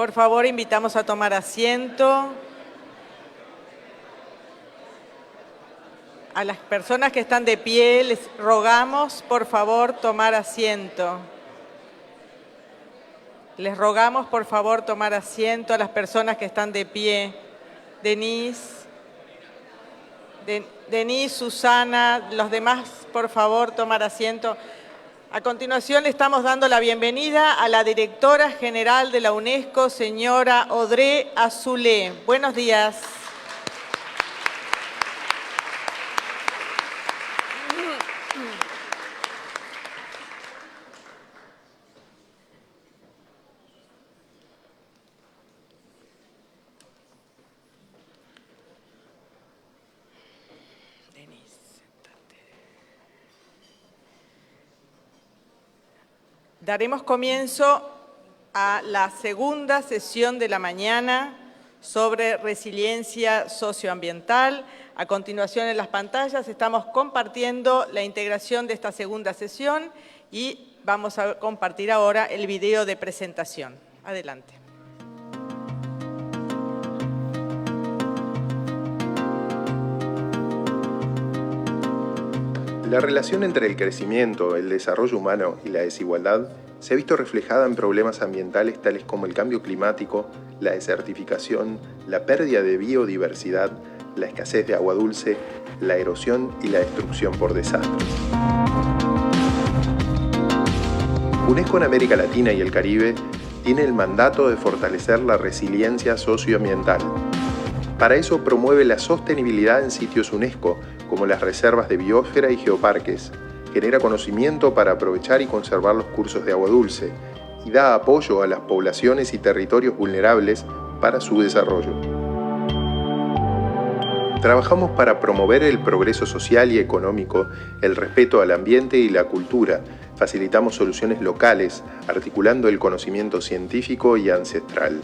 Por favor, invitamos a tomar asiento. A las personas que están de pie, les rogamos, por favor, tomar asiento. Les rogamos, por favor, tomar asiento a las personas que están de pie. Denise, Susana, los demás, por favor, tomar asiento. A continuación, le estamos dando la bienvenida a la directora general de la UNESCO, señora Audrey Azoulay. Buenos días. Daremos comienzo a la segunda sesión de la mañana sobre resiliencia socioambiental. A continuación, en las pantallas estamos compartiendo la integración de esta segunda sesión y vamos a compartir ahora el video de presentación. Adelante. La relación entre el crecimiento, el desarrollo humano y la desigualdad se ha visto reflejada en problemas ambientales tales como el cambio climático, la desertificación, la pérdida de biodiversidad, la escasez de agua dulce, la erosión y la destrucción por desastres. UNESCO en América Latina y el Caribe tiene el mandato de fortalecer la resiliencia socioambiental. Para eso promueve la sostenibilidad en sitios UNESCO, como las reservas de biosfera y geoparques, genera conocimiento para aprovechar y conservar los cursos de agua dulce y da apoyo a las poblaciones y territorios vulnerables para su desarrollo. Trabajamos para promover el progreso social y económico, el respeto al ambiente y la cultura, facilitamos soluciones locales, articulando el conocimiento científico y ancestral.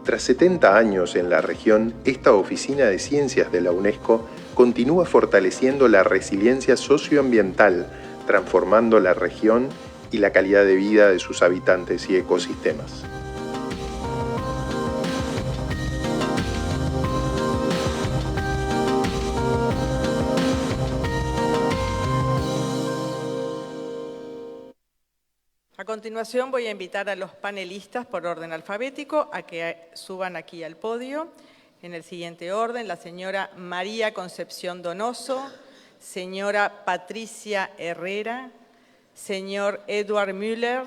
Tras 70 años en la región, esta Oficina de Ciencias de la UNESCO continúa fortaleciendo la resiliencia socioambiental, transformando la región y la calidad de vida de sus habitantes y ecosistemas. A continuación voy a invitar a los panelistas por orden alfabético a que suban aquí al podio. En el siguiente orden, la señora María Concepción Donoso, señora Patricia Herrera, señor Edward Müller,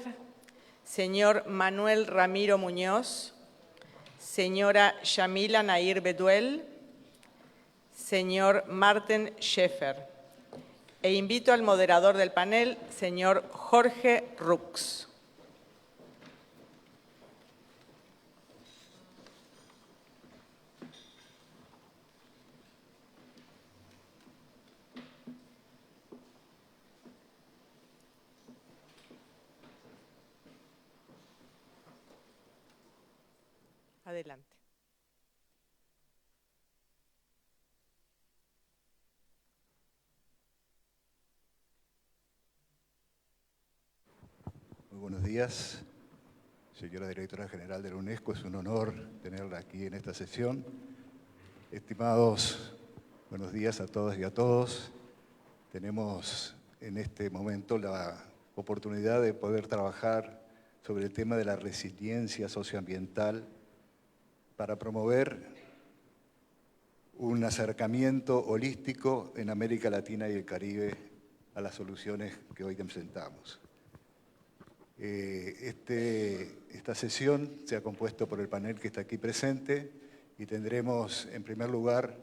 señor Manuel Ramiro Muñoz, señora Yamila Nair Beduel, señor Marten Schäfer. E invito al moderador del panel, señor Jorge Rux. Adelante. Muy buenos días, señora Directora General de la UNESCO. Es un honor tenerla aquí en esta sesión. Estimados, buenos días a todas y a todos. Tenemos en este momento la oportunidad de poder trabajar sobre el tema de la resiliencia socioambiental para promover un acercamiento holístico en América Latina y el Caribe a las soluciones que hoy presentamos. Esta sesión se ha compuesto por el panel que está aquí presente y tendremos en primer lugar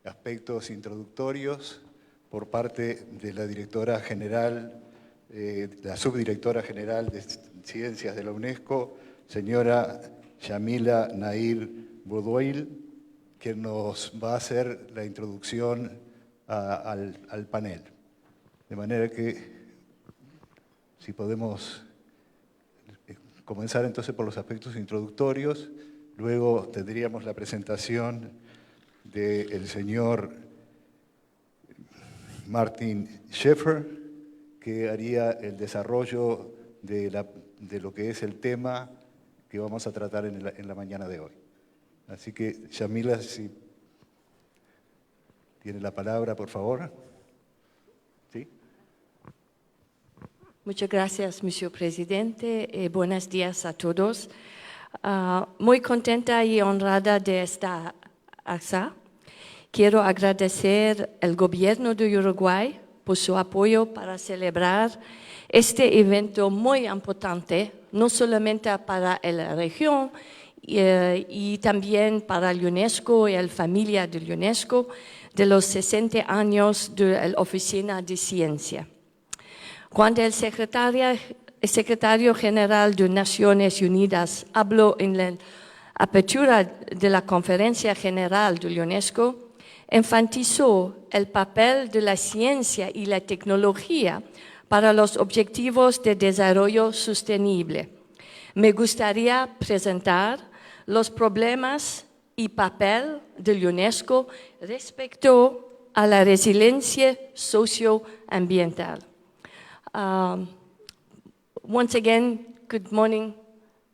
aspectos introductorios por parte de la directora general, la subdirectora general de Ciencias de la UNESCO, señora Yamila Nair Beduel, que nos va a hacer la introducción al panel. De manera que, si podemos comenzar entonces por los aspectos introductorios, luego tendríamos la presentación del señor Martin Schäfer, que haría el desarrollo de lo que es el tema que vamos a tratar en la mañana de hoy. Así que, Yamila, si tiene la palabra, por favor. ¿Sí? Muchas gracias, Monsieur Presidente. Buenos días a todos. Muy contenta y honrada de estar aquí. Quiero agradecer al gobierno de Uruguay por su apoyo para celebrar este evento muy importante, no solamente para la región y también para la UNESCO y la familia de la UNESCO de los 60 años de la Oficina de Ciencia. Cuando el secretario general de Naciones Unidas habló en la apertura de la Conferencia General de la UNESCO, enfatizó el papel de la ciencia y la tecnología para los objetivos de desarrollo sostenible. Me gustaría presentar los problemas y papel de la UNESCO respecto a la resiliencia socioambiental. Once again, good morning,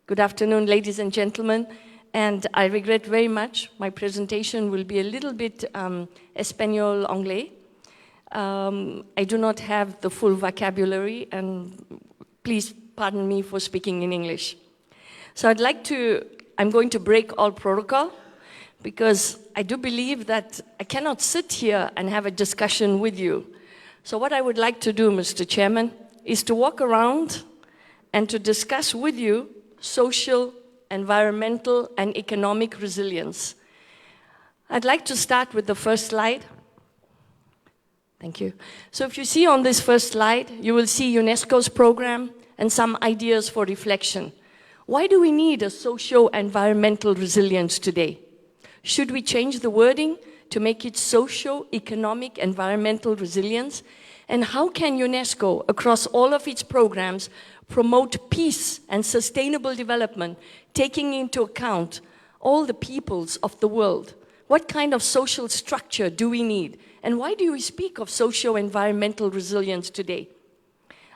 good afternoon, ladies and gentlemen. And I regret very much, my presentation will be a little bit Espanol-Anglais. I do not have the full vocabulary, and please pardon me for speaking in English. So I'm going to break all protocol, because I do believe that I cannot sit here and have a discussion with you. So what I would like to do, Mr. Chairman, is to walk around and to discuss with you social, environmental, and economic resilience. I'd like to start with the first slide. Thank you. So if you see on this first slide, you will see UNESCO's program and some ideas for reflection. Why do we need a socio-environmental resilience today? Should we change the wording to make it socio-economic environmental resilience? And how can UNESCO, across all of its programs, promote peace and sustainable development, taking into account all the peoples of the world? What kind of social structure do we need? And why do we speak of socio-environmental resilience today?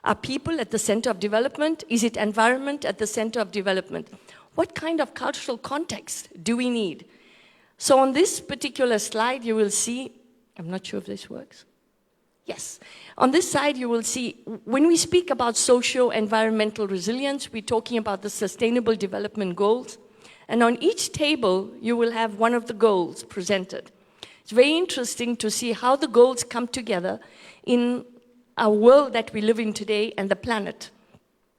Are people at the center of development? Is it environment at the center of development? What kind of cultural context do we need? So on this particular slide, you will see, I'm not sure if this works. Yes. On this side, you will see, when we speak about socio-environmental resilience, we're talking about the Sustainable Development Goals. And on each table, you will have one of the goals presented. It's very interesting to see how the goals come together in our world that we live in today and the planet,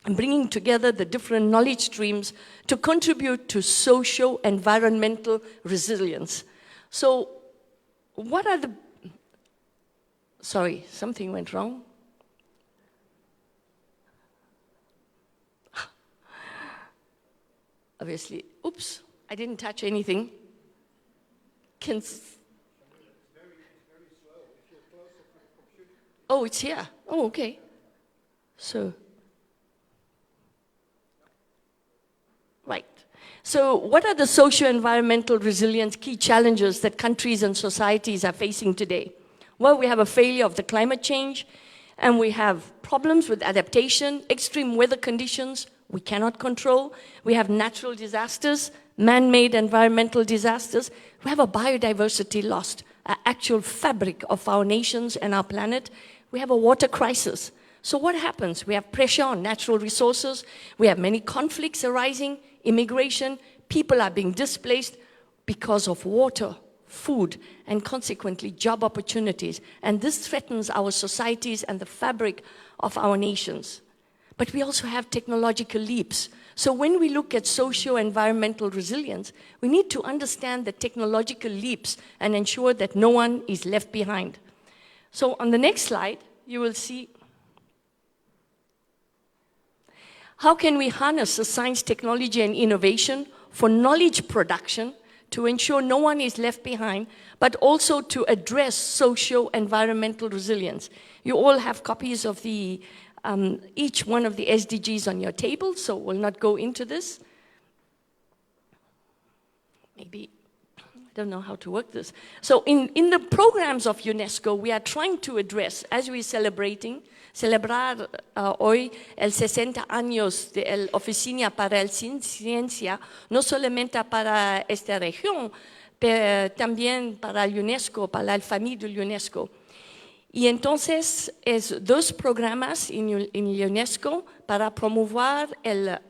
and bringing together the different knowledge streams to contribute to socio-environmental resilience. So what are the... Sorry, something went wrong. Obviously, oops, I didn't touch anything. Oh, it's here. Oh, okay. So, right. So what are the socio-environmental resilience key challenges that countries and societies are facing today? Well, we have a failure of the climate change, and we have problems with adaptation, extreme weather conditions we cannot control. We have natural disasters, man-made environmental disasters. We have a biodiversity lost, an actual fabric of our nations and our planet. We have a water crisis. So what happens? We have pressure on natural resources. We have many conflicts arising, immigration. People are being displaced because of water, food, and consequently job opportunities. And this threatens our societies and the fabric of our nations. But we also have technological leaps. So when we look at socio-environmental resilience, we need to understand the technological leaps and ensure that no one is left behind. So on the next slide, you will see how can we harness the science, technology, and innovation for knowledge production to ensure no one is left behind, but also to address socio-environmental resilience. You all have copies of each one of the SDGs on your table, so we'll not go into this. Maybe, I don't know how to work this. So in the programs of UNESCO, we are trying to address, as we're celebrating celebrar hoy el 60 años de la Oficina para la Ciencia, no solamente para esta región, pero también para el UNESCO, para la familia del UNESCO. Y entonces es dos programas en UNESCO para promover la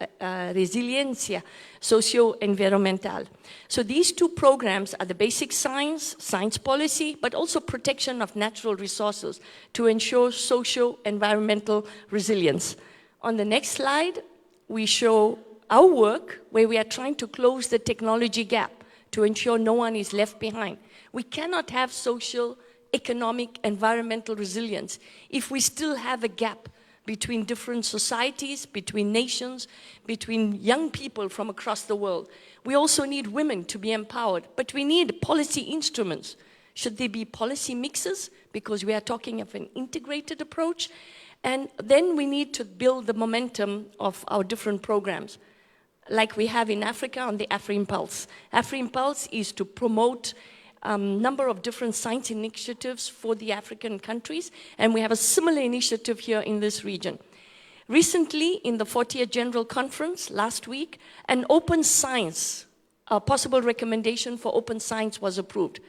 resiliencia socio-environmental. So these two programs are the basic science policy, but also protection of natural resources to ensure socio-environmental resilience. On the next slide, we show our work where we are trying to close the technology gap to ensure no one is left behind. We cannot have social, economic, environmental resilience if we still have a gap between different societies, between nations, between young people from across the world. We also need women to be empowered, but we need policy instruments. Should they be policy mixes? Because we are talking of an integrated approach. And then we need to build the momentum of our different programs, like we have in Africa on the AfriImpulse. AfriImpulse is to promote number of different science initiatives for the African countries, and we have a similar initiative here in this region. Recently, in the 40th General Conference last week, an open science, a possible recommendation for open science was approved.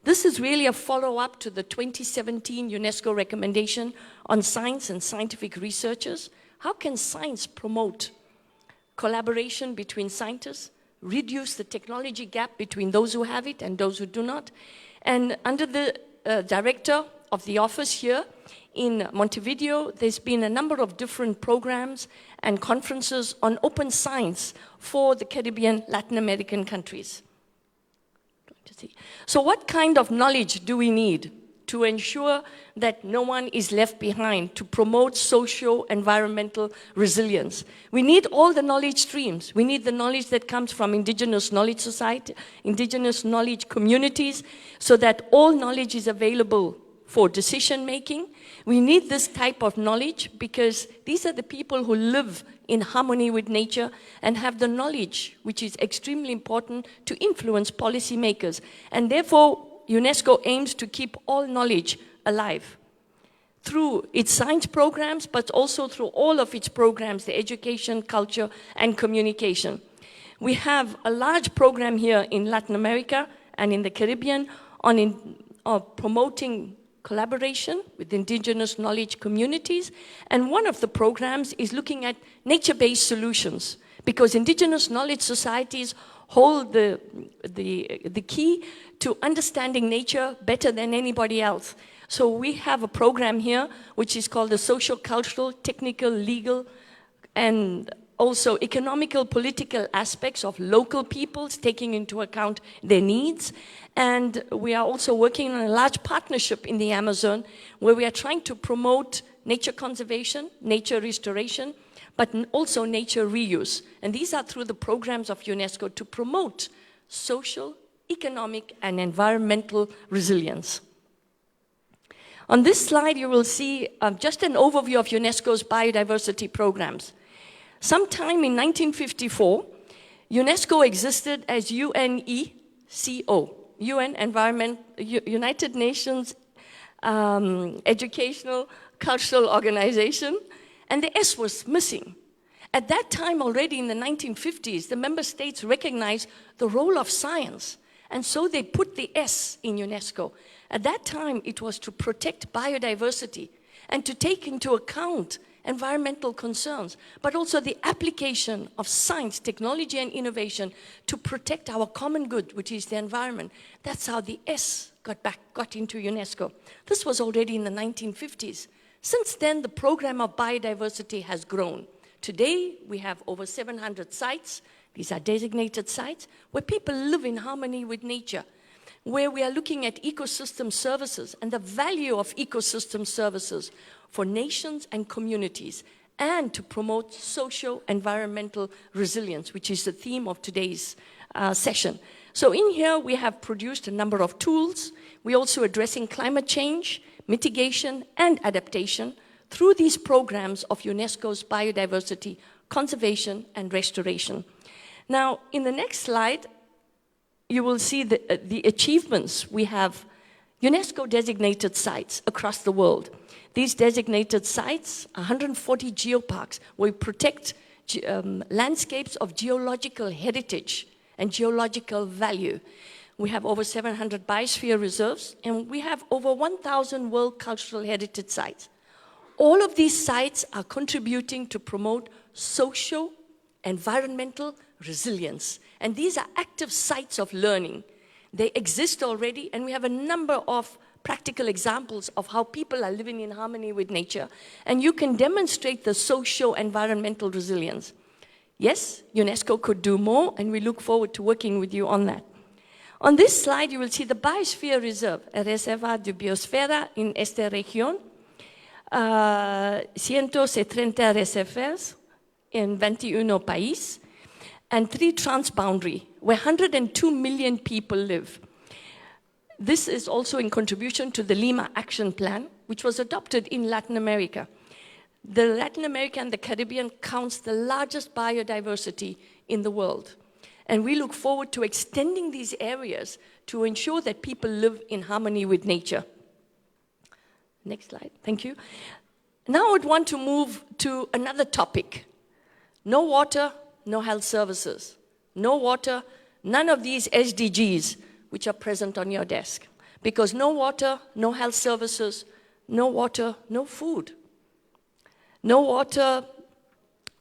This is really a follow-up to the 2017 UNESCO recommendation on science and scientific researchers. How can science promote collaboration between scientists, reduce the technology gap between those who have it and those who do not? And under the director of the office here in Montevideo, there's been a number of different programs and conferences on open science for the Caribbean, Latin American countries. So what kind of knowledge do we need to ensure that no one is left behind, to promote socio-environmental resilience? We need all the knowledge streams. We need the knowledge that comes from indigenous knowledge society, indigenous knowledge communities, so that all knowledge is available for decision making. We need this type of knowledge because these are the people who live in harmony with nature and have the knowledge, which is extremely important to influence policymakers. And therefore, UNESCO aims to keep all knowledge alive through its science programs, but also through all of its programs, the education, culture, and communication. We have a large program here in Latin America and in the Caribbean on promoting collaboration with indigenous knowledge communities. And one of the programs is looking at nature-based solutions, because indigenous knowledge societies hold the key to understanding nature better than anybody else. So we have a program here which is called the Social, Cultural, Technical, Legal, and also economical, political aspects of local peoples, taking into account their needs. And we are also working on a large partnership in the Amazon where we are trying to promote nature conservation, nature restoration, but also nature reuse. And these are through the programs of UNESCO to promote social, economic, and environmental resilience. On this slide, you will see just an overview of UNESCO's biodiversity programs. Sometime in 1954, UNESCO existed as UNESCO, United Nations Educational Cultural Organization, and the S was missing. At that time, already in the 1950s, the member states recognized the role of science, and so they put the S in UNESCO. At that time, it was to protect biodiversity and to take into account environmental concerns, but also the application of science, technology, and innovation to protect our common good, which is the environment. That's how the S got into UNESCO. This was already in the 1950s. Since then, the program of biodiversity has grown. Today, we have over 700 sites. These are designated sites where people live in harmony with nature, where we are looking at ecosystem services and the value of ecosystem services for nations and communities, and to promote socio-environmental resilience, which is the theme of today's session. So in here, we have produced a number of tools. We're also addressing climate change, mitigation, and adaptation through these programs of UNESCO's biodiversity, conservation, and restoration. Now, in the next slide, you will see the achievements we have. UNESCO designated sites across the world. These designated sites, 140 geoparks, will protect landscapes of geological heritage and geological value. We have over 700 biosphere reserves, and we have over 1,000 World Cultural Heritage sites. All of these sites are contributing to promote social, environmental resilience. And these are active sites of learning. They exist already, and we have a number of practical examples of how people are living in harmony with nature. And you can demonstrate the socio-environmental resilience. Yes, UNESCO could do more, and we look forward to working with you on that. On this slide, you will see the Biosphere Reserve, Reserva de Biosfera en esta región. 130 reservas in 21 países, and 3 transboundary, where 102 million people live. This is also in contribution to the Lima Action Plan, which was adopted in Latin America. The Latin America and the Caribbean counts the largest biodiversity in the world. And we look forward to extending these areas to ensure that people live in harmony with nature. Next slide, thank you. Now I would want to move to another topic. No water, no health services. No water, none of these SDGs which are present on your desk. Because no water, no health services, no water, no food. No water,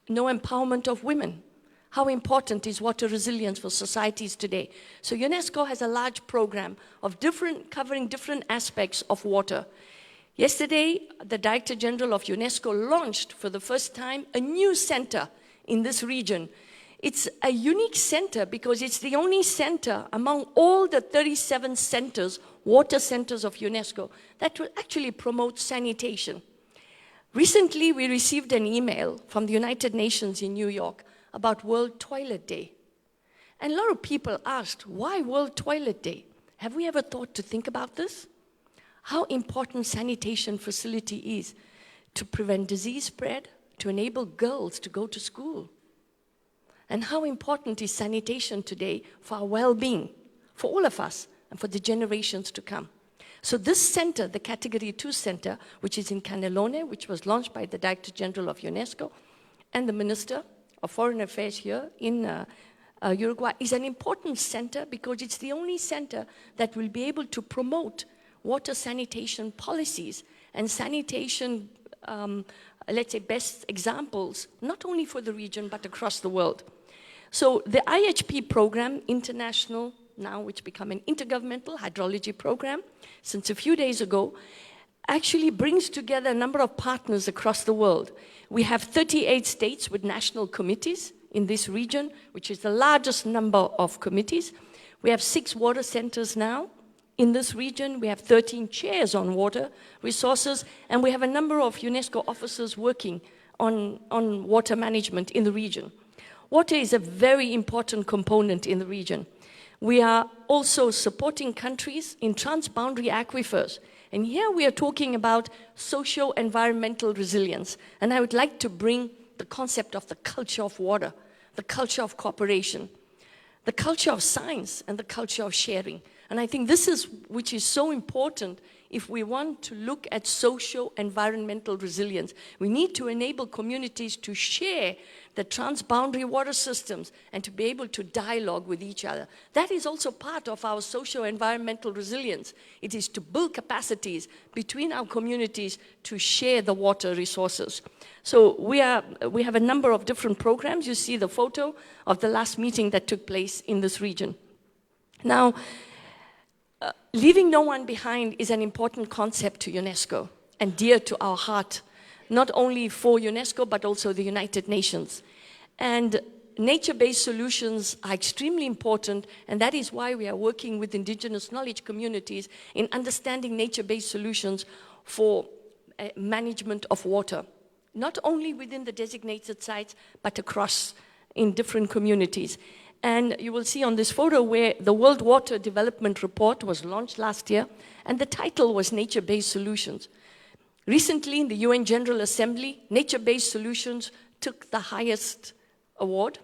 no empowerment of women. How important is water resilience for societies today? So UNESCO has a large program of covering different aspects of water. Yesterday, the Director General of UNESCO launched for the first time a new center in this region. It's a unique center because it's the only center among all the 37 centers, water centers of UNESCO, that will actually promote sanitation. Recently, we received an email from the United Nations in New York about World Toilet Day. And a lot of people asked, why World Toilet Day? Have we ever thought to think about this? How important sanitation facility is to prevent disease spread, to enable girls to go to school. And how important is sanitation today for our well-being, for all of us, and for the generations to come. So this center, the Category 2 Center, which is in Cannelone, which was launched by the Director General of UNESCO, and the Minister of Foreign Affairs here in Uruguay, is an important center because it's the only center that will be able to promote water sanitation policies and sanitation, let's say, best examples, not only for the region, but across the world. So the IHP program, international now, which become an intergovernmental hydrology program, since a few days ago, actually brings together a number of partners across the world. We have 38 states with national committees in this region, which is the largest number of committees. We have 6 water centers now. In this region, we have 13 chairs on water resources, and we have a number of UNESCO officers working on water management in the region. Water is a very important component in the region. We are also supporting countries in transboundary aquifers. And here we are talking about socio-environmental resilience. And I would like to bring the concept of the culture of water, the culture of cooperation, the culture of science, and the culture of sharing. And I think this is, which is so important if we want to look at socio-environmental resilience. We need to enable communities to share the transboundary water systems and to be able to dialogue with each other. That is also part of our socio-environmental resilience. It is to build capacities between our communities to share the water resources. So we have a number of different programs. You see the photo of the last meeting that took place in this region. Now, leaving no one behind is an important concept to UNESCO and dear to our heart, not only for UNESCO, but also the United Nations. And nature-based solutions are extremely important, and that is why we are working with indigenous knowledge communities in understanding nature-based solutions for management of water, not only within the designated sites, but across in different communities. And you will see on this photo where the World Water Development Report was launched last year, and the title was Nature-Based Solutions. Recently, in the UN General Assembly, nature-based solutions took the highest award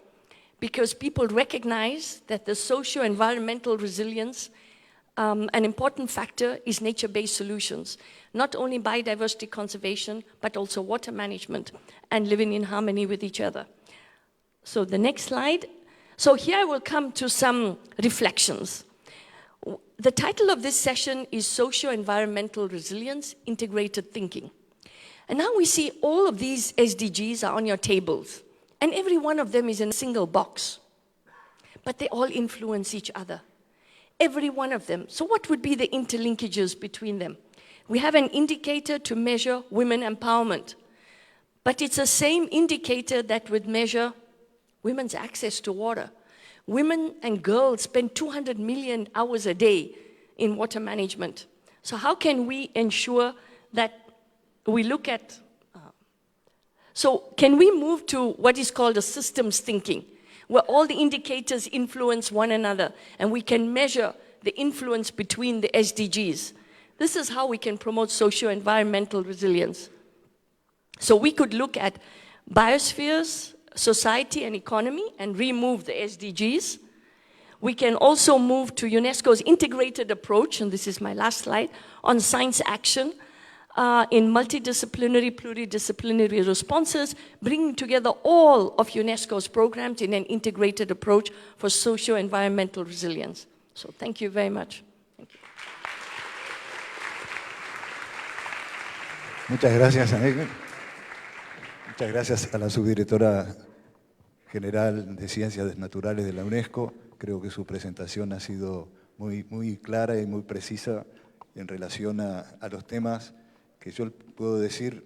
because people recognize that the socio-environmental resilience an important factor is nature-based solutions, not only biodiversity conservation, but also water management and living in harmony with each other. So the next slide. So here I will come to some reflections. The title of this session is Socio-Environmental Resilience, Integrated Thinking. And now we see all of these SDGs are on your tables, and every one of them is in a single box. But they all influence each other. Every one of them. So what would be the interlinkages between them? We have an indicator to measure women empowerment, but it's the same indicator that would measure women's access to water. Women and girls spend 200 million hours a day in water management. So how can we ensure that we look at... So can we move to what is called a systems thinking, where all the indicators influence one another, and we can measure the influence between the SDGs. This is how we can promote socio-environmental resilience. So we could look at biospheres, society and economy, and remove the SDGs. We can also move to UNESCO's integrated approach, and this is my last slide, on science action, in multidisciplinary, pluridisciplinary responses, bringing together all of UNESCO's programs in an integrated approach for socio-environmental resilience. So thank you very much. Thank you. Muchas gracias, Anneke. Muchas gracias a la subdirectora general de Ciencias Naturales de la UNESCO. Creo que su presentación ha sido muy clara y muy precisa en relación a los temas que yo puedo decir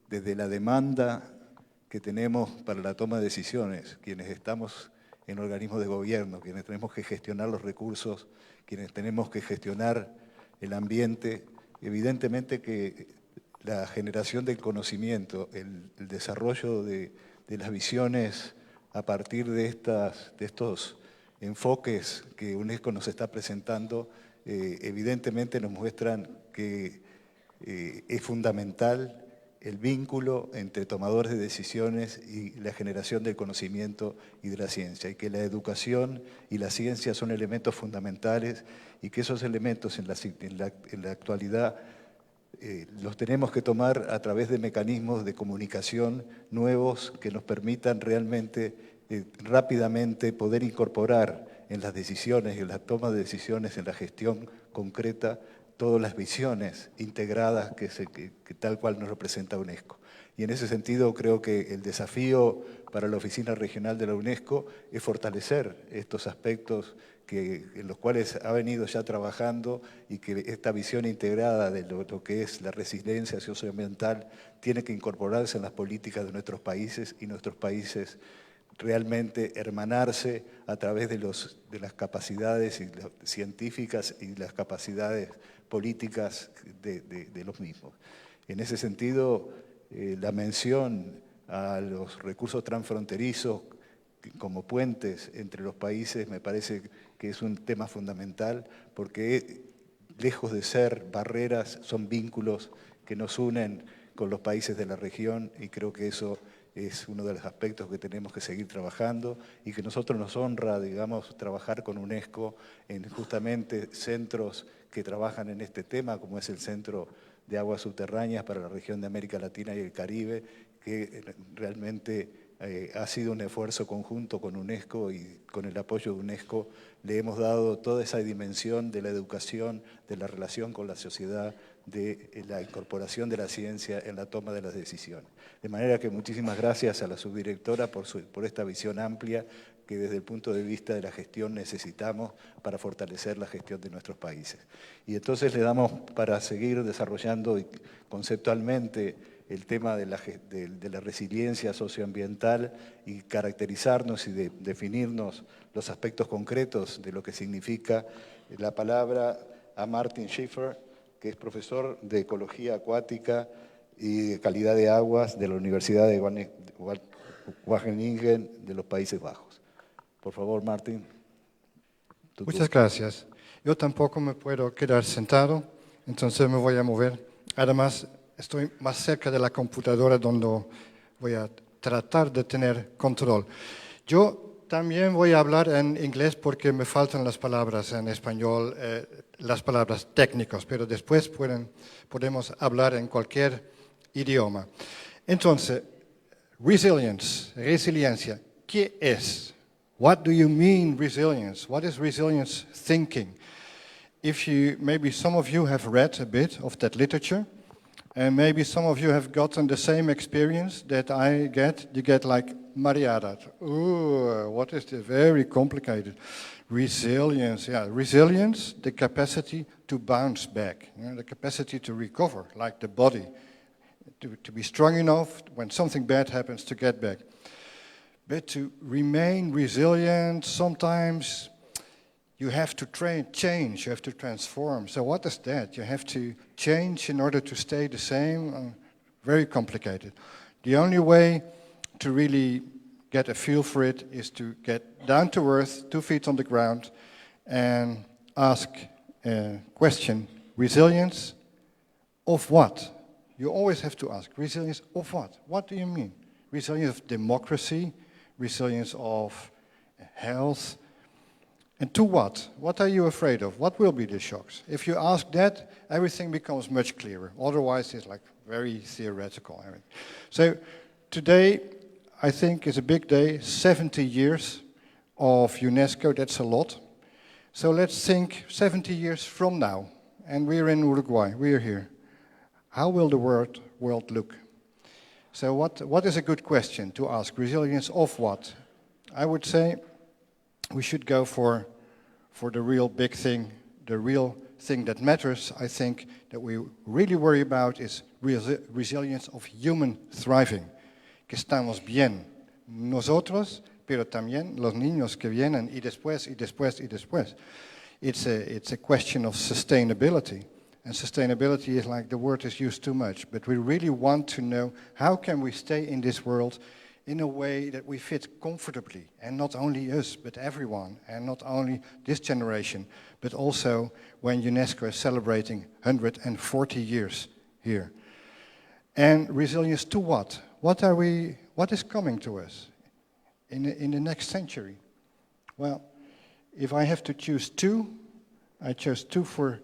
desde la demanda que tenemos para la toma de decisiones, quienes estamos en organismos de gobierno, quienes tenemos que gestionar los recursos, quienes tenemos que gestionar el ambiente. Evidentemente que la generación del conocimiento, el desarrollo de las visiones a partir de estos enfoques que UNESCO nos está presentando, evidentemente nos muestran que es fundamental el vínculo entre tomadores de decisiones y la generación del conocimiento y de la ciencia, y que la educación y la ciencia son elementos fundamentales, y que esos elementos en la actualidad los tenemos que tomar a través de mecanismos de comunicación nuevos que nos permitan realmente rápidamente poder incorporar en las decisiones, en la toma de decisiones, en la gestión concreta, todas las visiones integradas que tal cual nos representa UNESCO. Y en ese sentido creo que el desafío para la Oficina Regional de la UNESCO es fortalecer estos aspectos en los cuales ha venido ya trabajando, y que esta visión integrada de lo que es la resiliencia socioambiental tiene que incorporarse en las políticas de nuestros países, y nuestros países realmente hermanarse a través de las capacidades científicas y las capacidades políticas de los mismos. En ese sentido, la mención a los recursos transfronterizos como puentes entre los países me parece que es un tema fundamental, porque lejos de ser barreras, son vínculos que nos unen con los países de la región, y creo que eso es uno de los aspectos que tenemos que seguir trabajando, y que nosotros nos honra, digamos, trabajar con UNESCO en justamente centros que trabajan en este tema, como es el Centro de Aguas Subterráneas para la región de América Latina y el Caribe, que realmente ha sido un esfuerzo conjunto con UNESCO, y con el apoyo de UNESCO le hemos dado toda esa dimensión de la educación, de la relación con la sociedad, de la incorporación de la ciencia en la toma de las decisiones. De manera que muchísimas gracias a la subdirectora por esta visión amplia que desde el punto de vista de la gestión necesitamos para fortalecer la gestión de nuestros países. Y entonces le damos para seguir desarrollando conceptualmente el tema de la resiliencia socioambiental, y caracterizarnos y definirnos los aspectos concretos de lo que significa la palabra a Martin Schiffer, que es profesor de Ecología Acuática y de Calidad de Aguas de la Universidad de Wageningen de los Países Bajos. Por favor, Martin. Muchas gracias. Yo tampoco me puedo quedar sentado, entonces me voy a mover. Además, estoy más cerca de la computadora donde voy a tratar de tener control. Yo también voy a hablar en inglés porque me faltan las palabras en español, las palabras técnicas, pero después podemos hablar en cualquier idioma. Entonces, resiliencia, ¿qué es? What do you mean resilience? What is resilience thinking? Maybe some of you have read a bit of that literature, and maybe some of you have gotten the same experience that I get. You get like, Maria, ooh, what is this? Very complicated. Resilience, yeah. Resilience, the capacity to bounce back, the capacity to recover, like the body, to be strong enough when something bad happens to get back. But to remain resilient, sometimes you have to change, you have to transform. So what is that? You have to change in order to stay the same. Very complicated. The only way to really get a feel for it is to get down to earth, 2 feet on the ground, and ask a question. Resilience of what? You always have to ask. Resilience of what? What do you mean? Resilience of democracy, resilience of health. And to what? What are you afraid of? What will be the shocks? If you ask that, everything becomes much clearer. Otherwise, it's like very theoretical. So today, I think, is a big day. 70 years of UNESCO, that's a lot. So let's think 70 years from now. And we're in Uruguay, we're here. How will the world look? So what is a good question to ask? Resilience of what? I would say we should go for the real big thing, the real thing that matters. I think that we really worry about is resilience of human thriving. Que estamos bien nosotros, pero también los niños que vienen y después, y después, y después. It's a question of sustainability. And sustainability is like the word is used too much, but we really want to know how can we stay in this world in a way that we fit comfortably, and not only us, but everyone, and not only this generation, but also when UNESCO is celebrating 140 years here. And resilience to what? What is coming to us in the next century? Well, if I have to choose two, I chose two for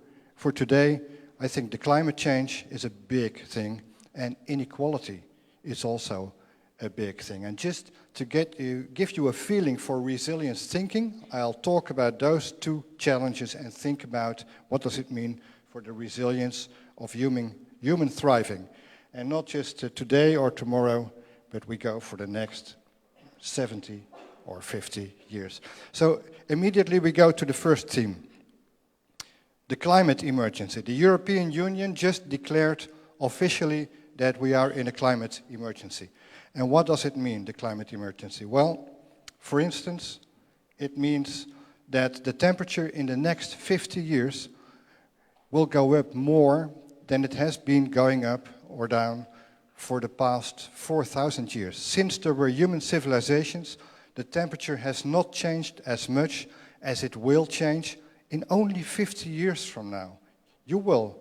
today. I think the climate change is a big thing, and inequality is also a big thing. And just to give you a feeling for resilience thinking, I'll talk about those two challenges and think about what does it mean for the resilience of human thriving. And not just today or tomorrow, but we go for the next 70 or 50 years. So immediately we go to the first theme. The climate emergency. The European Union just declared officially that we are in a climate emergency. And what does it mean, the climate emergency? Well, for instance, it means that the temperature in the next 50 years will go up more than it has been going up or down for the past 4,000 years. Since there were human civilizations, the temperature has not changed as much as it will change in only 50 years from now. You will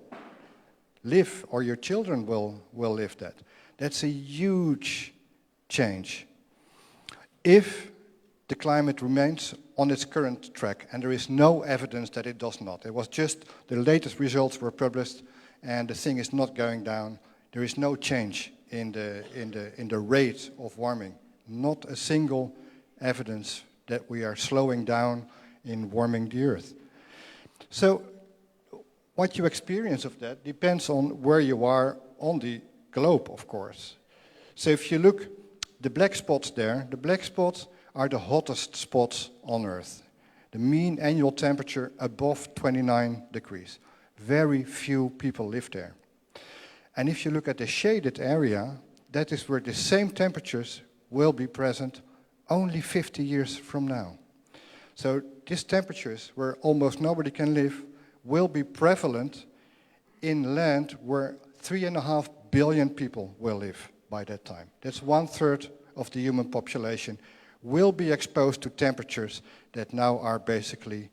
live, or your children will live that. That's a huge change. If the climate remains on its current track, and there is no evidence that it does not. It was just the latest results were published, and the thing is not going down. There is no change in the rate of warming. Not a single evidence that we are slowing down in warming the Earth. So what you experience of that depends on where you are on the globe, of course. So if you look, the black spots there, the black spots are the hottest spots on Earth. The mean annual temperature above 29 degrees. Very few people live there. And if you look at the shaded area, that is where the same temperatures will be present only 50 years from now. So these temperatures where almost nobody can live will be prevalent in land where 3.5 billion people will live by that time. That's 1/3 of the human population will be exposed to temperatures that now are basically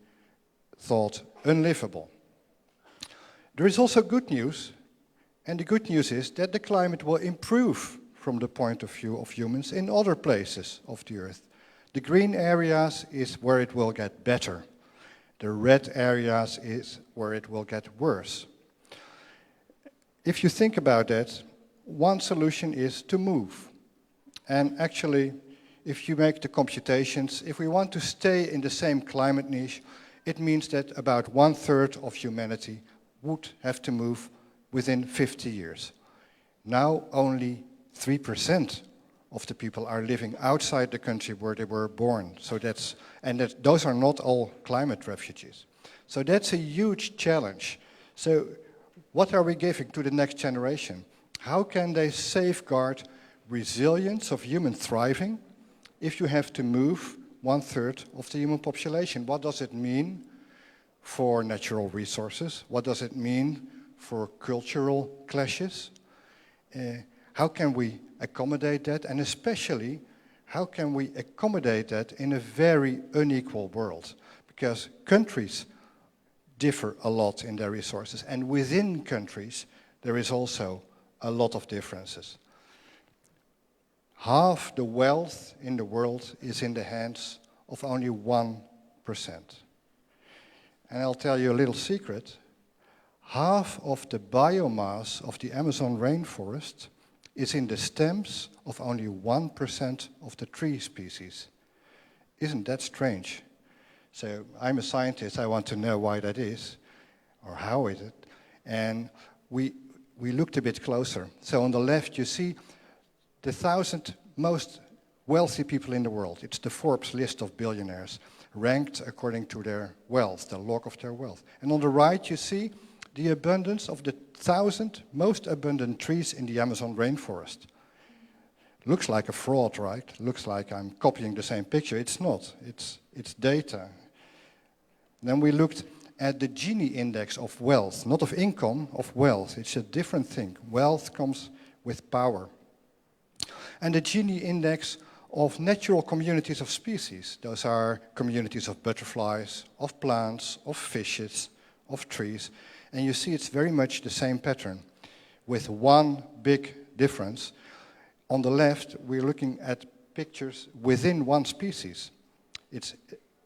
thought unlivable. There is also good news, and the good news is that the climate will improve from the point of view of humans in other places of the Earth. The green areas is where it will get better. The red areas is where it will get worse. If you think about that, one solution is to move. And actually, if you make the computations, if we want to stay in the same climate niche, it means that about 1/3 of humanity would have to move within 50 years. Now only 3% of the people are living outside the country where they were born. So those are not all climate refugees. So that's a huge challenge. So what are we giving to the next generation? How can they safeguard resilience of human thriving if you have to move 1/3 of the human population? What does it mean for natural resources? What does it mean for cultural clashes? How can we accommodate that? And especially, how can we accommodate that in a very unequal world? Because countries differ a lot in their resources, and within countries, there is also a lot of differences. Half the wealth in the world is in the hands of only 1%. And I'll tell you a little secret. Half of the biomass of the Amazon rainforest is in the stems of only 1% of the tree species. Isn't that strange? So I'm a scientist, I want to know why that is, or how is it? And we looked a bit closer. So on the left you see the 1,000 most wealthy people in the world. It's the Forbes list of billionaires, ranked according to their wealth, the log of their wealth. And on the right you see the abundance of the 1,000 most abundant trees in the Amazon rainforest. Looks like a fraud, right? Looks like I'm copying the same picture. It's not. It's data. Then we looked at the Gini index of wealth, not of income, of wealth. It's a different thing. Wealth comes with power. And the Gini index of natural communities of species. Those are communities of butterflies, of plants, of fishes, of trees. And you see it's very much the same pattern, with one big difference. On the left, we're looking at pictures within one species. It's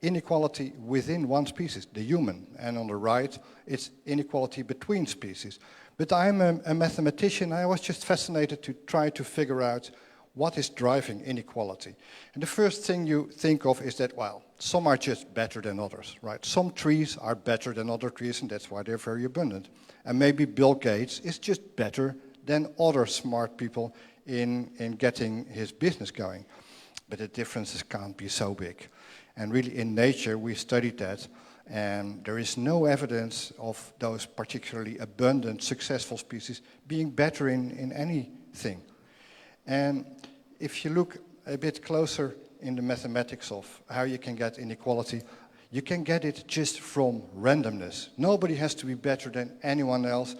inequality within one species, the human. And on the right, it's inequality between species. But I'm a mathematician. I was just fascinated to try to figure out what is driving inequality. And the first thing you think of is that, well, some are just better than others, right? Some trees are better than other trees, and that's why they're very abundant. And maybe Bill Gates is just better than other smart people in getting his business going. But the differences can't be so big. And really in nature, we studied that, and there is no evidence of those particularly abundant, successful species being better in anything. And if you look a bit closer in the mathematics of how you can get inequality, you can get it just from randomness. Nobody has to be better than anyone else.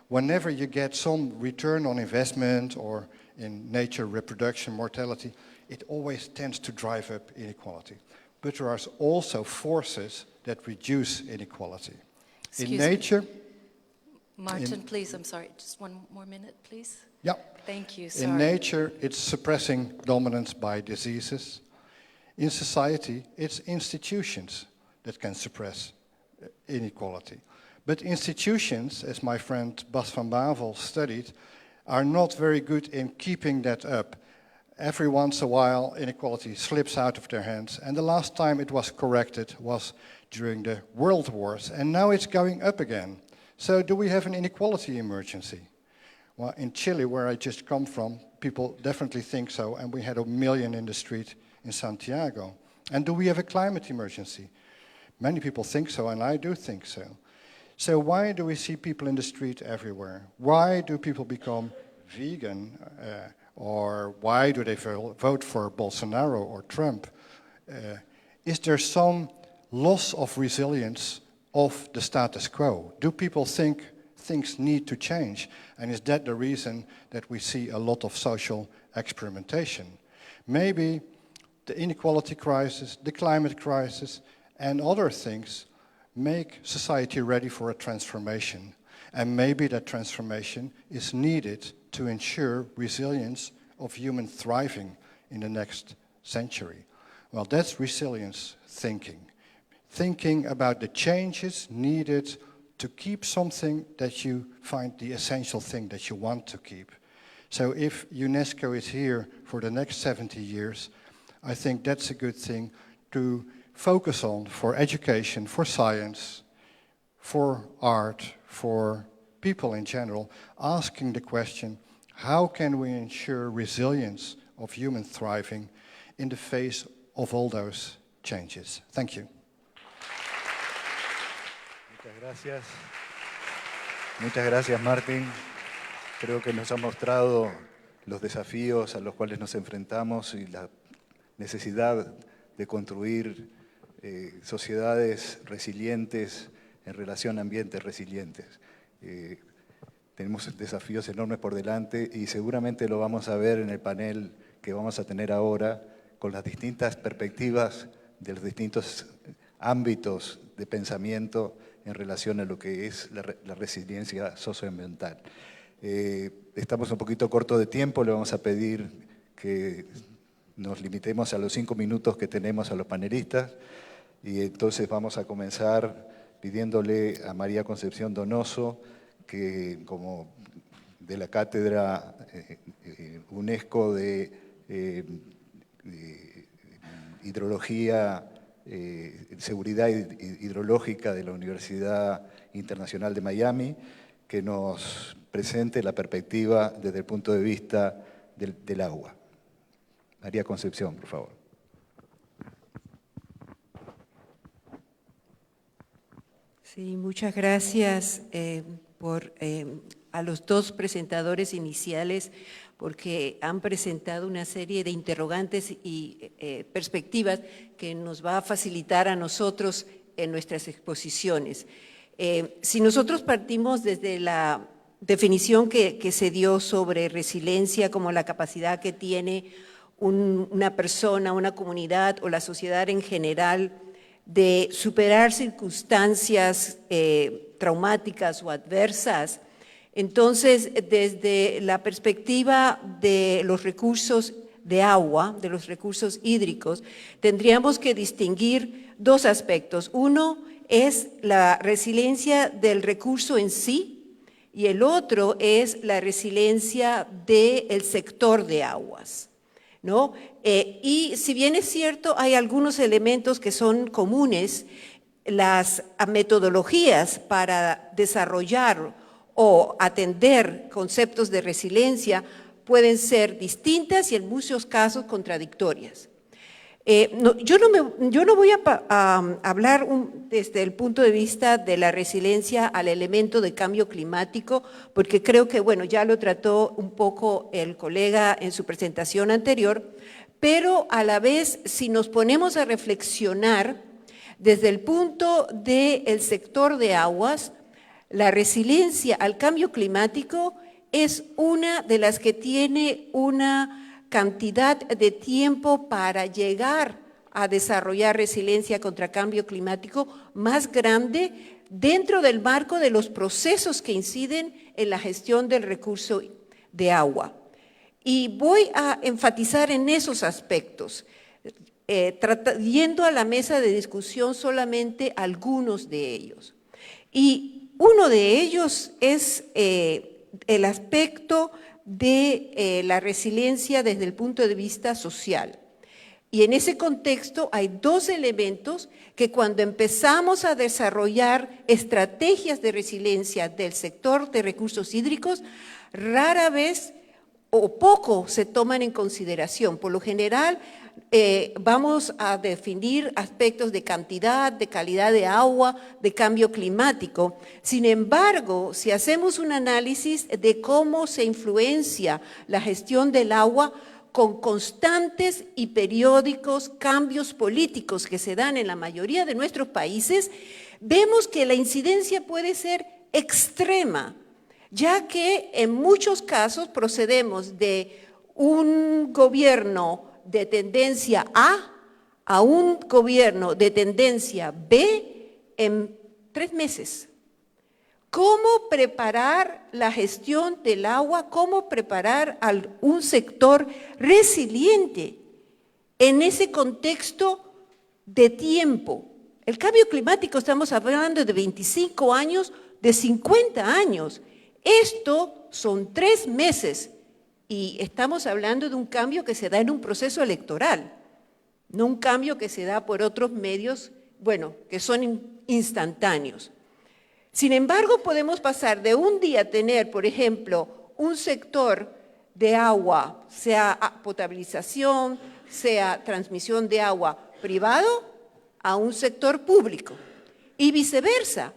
Whenever you get some return on investment, or in nature, reproduction, mortality, it always tends to drive up inequality. But there are also forces that reduce inequality. In nature... Martin, please, I'm sorry, just one more minute, please. Yeah. Thank you, sorry. In nature, it's suppressing dominance by diseases. In society, it's institutions that can suppress inequality. But institutions, as my friend Bas van Bavel studied, are not very good in keeping that up. Every once in a while, inequality slips out of their hands. And the last time it was corrected was during the World Wars. And now it's going up again. So do we have an inequality emergency? Well, in Chile, where I just come from, people definitely think so. And we had 1 million in the street in Santiago. And do we have a climate emergency? Many people think so, and I do think so. So why do we see people in the street everywhere? Why do people become vegan? Or why do they vote for Bolsonaro or Trump? Is there some loss of resilience of the status quo? Do people think things need to change? And is that the reason that we see a lot of social experimentation? Maybe the inequality crisis, the climate crisis, and other things make society ready for a transformation. And maybe that transformation is needed to ensure resilience of human thriving in the next century. Well, that's resilience thinking. Thinking about the changes needed to keep something that you find the essential thing that you want to keep. So if UNESCO is here for the next 70 years, I think that's a good thing to focus on for education, for science, for art, for people in general, asking the question, how can we ensure resilience of human thriving in the face of all those changes? Thank you. Muchas gracias. Muchas gracias, Martin. Creo que nos ha mostrado los desafíos a los cuales nos enfrentamos y la necesidad de construir sociedades resilientes en relación a ambientes resilientes. Tenemos desafíos enormes por delante y seguramente lo vamos a ver en el panel que vamos a tener ahora con las distintas perspectivas de los distintos ámbitos de pensamiento en relación a lo que es la resiliencia socioambiental. Estamos un poquito cortos de tiempo, le vamos a pedir que nos limitemos a los 5 minutos que tenemos a los panelistas y entonces vamos a comenzar pidiéndole a María Concepción Donoso, que como de la Cátedra UNESCO de Hidrología, Seguridad Hidrológica de la Universidad Internacional de Miami, que nos presente la perspectiva desde el punto de vista del agua. María Concepción, por favor. Sí, muchas gracias a los dos presentadores iniciales porque han presentado una serie de interrogantes y perspectivas que nos va a facilitar a nosotros en nuestras exposiciones. Si nosotros partimos desde la definición que se dio sobre resiliencia como la capacidad que tiene una persona, una comunidad o la sociedad en general de superar circunstancias traumáticas o adversas, entonces desde la perspectiva de los recursos de agua, de los recursos hídricos, tendríamos que distinguir dos aspectos. Uno es la resiliencia del recurso en sí y el otro es la resiliencia del sector de aguas, ¿no? Y si bien es cierto, hay algunos elementos que son comunes, las metodologías para desarrollar o atender conceptos de resiliencia pueden ser distintas y en muchos casos contradictorias. Yo no voy a hablar desde el punto de vista de la resiliencia al elemento de cambio climático, porque creo que, bueno, ya lo trató un poco el colega en su presentación anterior, pero a la vez, si nos ponemos a reflexionar desde el punto del sector de aguas, la resiliencia al cambio climático es una de las que tiene una cantidad de tiempo para llegar a desarrollar resiliencia contra cambio climático más grande dentro del marco de los procesos que inciden en la gestión del recurso de agua. Y voy a enfatizar en esos aspectos, yendo a la mesa de discusión solamente algunos de ellos. Y uno de ellos es el aspecto de la resiliencia desde el punto de vista social. Y en ese contexto hay dos elementos que cuando empezamos a desarrollar estrategias de resiliencia del sector de recursos hídricos, rara vez o poco se toman en consideración. Por lo general, vamos a definir aspectos de cantidad, de calidad de agua, de cambio climático. Sin embargo, si hacemos un análisis de cómo se influencia la gestión del agua con constantes y periódicos cambios políticos que se dan en la mayoría de nuestros países, vemos que la incidencia puede ser extrema, ya que en muchos casos procedemos de un gobierno de tendencia A un gobierno de tendencia B en 3 meses. ¿Cómo preparar la gestión del agua? ¿Cómo preparar a un sector resiliente en ese contexto de tiempo. El cambio climático, estamos hablando de 25 años, de 50 años. Esto son 3 meses y estamos hablando de un cambio que se da en un proceso electoral, no un cambio que se da por otros medios, bueno, que son instantáneos. Sin embargo, podemos pasar de un día a tener, por ejemplo, un sector de agua, sea potabilización, sea transmisión de agua privado, a un sector público y viceversa,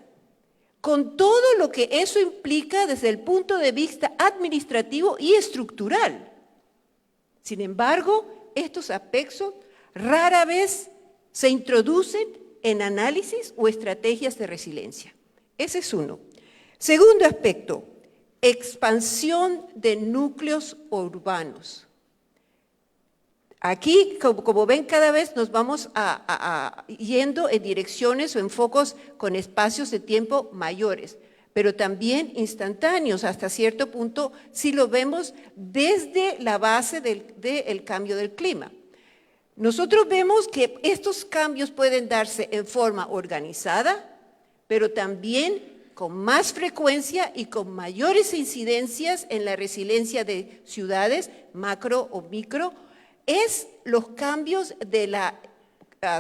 con todo lo que eso implica desde el punto de vista administrativo y estructural. Sin embargo, estos aspectos rara vez se introducen en análisis o estrategias de resiliencia. Ese es uno. Segundo aspecto, expansión de núcleos urbanos. Aquí, como ven, cada vez nos vamos yendo en direcciones o en focos con espacios de tiempo mayores, pero también instantáneos hasta cierto punto si lo vemos desde la base del cambio del clima. Nosotros vemos que estos cambios pueden darse en forma organizada, pero también con más frecuencia y con mayores incidencias en la resiliencia de ciudades, macro o micro, es los cambios de la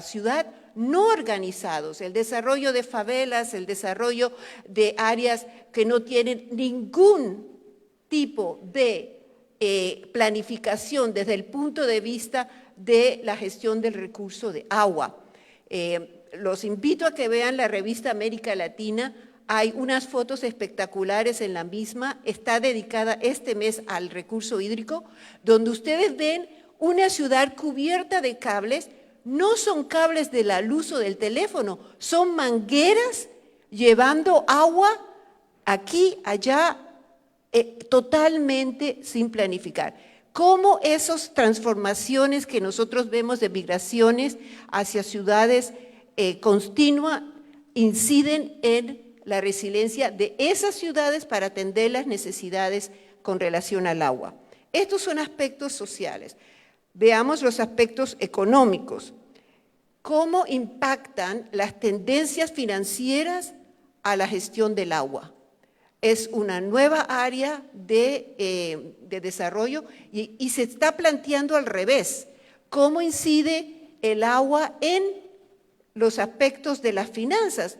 ciudad no organizados, el desarrollo de favelas, el desarrollo de áreas que no tienen ningún tipo de planificación desde el punto de vista de la gestión del recurso de agua. Los invito a que vean la revista América Latina. Hay unas fotos espectaculares en la misma, está dedicada este mes al recurso hídrico, donde ustedes ven una ciudad cubierta de cables. No son cables de la luz o del teléfono, son mangueras llevando agua aquí, allá, totalmente sin planificar. Cómo esas transformaciones que nosotros vemos de migraciones hacia ciudades continua inciden en la resiliencia de esas ciudades para atender las necesidades con relación al agua. Estos son aspectos sociales. Veamos los aspectos económicos. ¿Cómo impactan las tendencias financieras a la gestión del agua? Es una nueva área de desarrollo y se está planteando al revés. ¿Cómo incide el agua en los aspectos de las finanzas?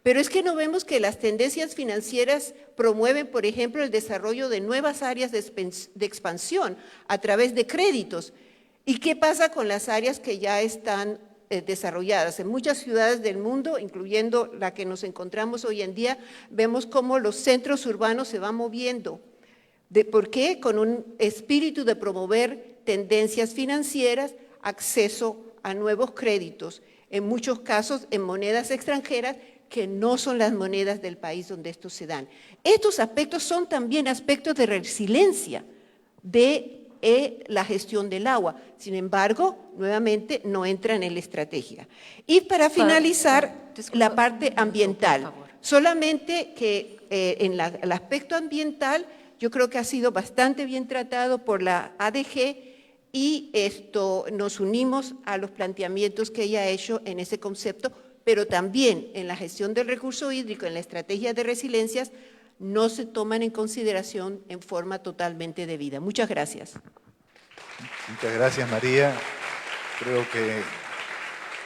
Pero es que no vemos que las tendencias financieras promueven, por ejemplo, el desarrollo de nuevas áreas de expansión a través de créditos. ¿Y qué pasa con las áreas que ya están desarrolladas? En muchas ciudades del mundo, incluyendo la que nos encontramos hoy en día, vemos cómo los centros urbanos se van moviendo. ¿Por qué? Con un espíritu de promover tendencias financieras, acceso a nuevos créditos, en muchos casos en monedas extranjeras que no son las monedas del país donde estos se dan. Estos aspectos son también aspectos de resiliencia de la gestión del agua. Sin embargo, nuevamente no entran en la estrategia. Y para finalizar, la parte ambiental. Solamente que en el aspecto ambiental yo creo que ha sido bastante bien tratado por la ADG y nos unimos a los planteamientos que ella ha hecho en ese concepto, pero también en la gestión del recurso hídrico, en la estrategia de resiliencias, no se toman en consideración en forma totalmente debida. Muchas gracias. Muchas gracias, María. Creo que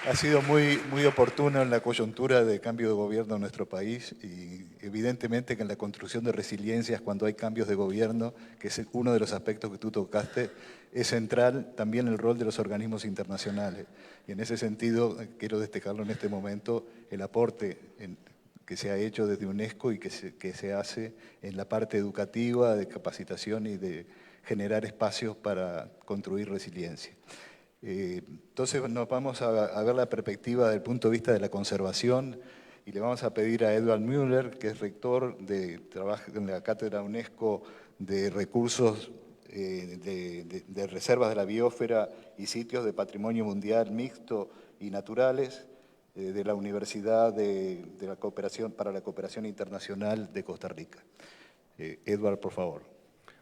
ha sido muy oportuno en la coyuntura de cambio de gobierno en nuestro país y evidentemente que en la construcción de resiliencias, cuando hay cambios de gobierno, que es uno de los aspectos que tú tocaste, es central también el rol de los organismos internacionales. Y en ese sentido, quiero destacarlo en este momento, el aporte que se ha hecho desde UNESCO y que se hace en la parte educativa, de capacitación y de generar espacios para construir resiliencia. Entonces nos vamos a ver la perspectiva del punto de vista de la conservación y le vamos a pedir a Edward Müller, que es rector trabaja en la Cátedra UNESCO de Recursos de Reservas de la Biosfera y Sitios de Patrimonio Mundial Mixto y Naturales de la Universidad para la Cooperación Internacional de Costa Rica. Edward, por favor.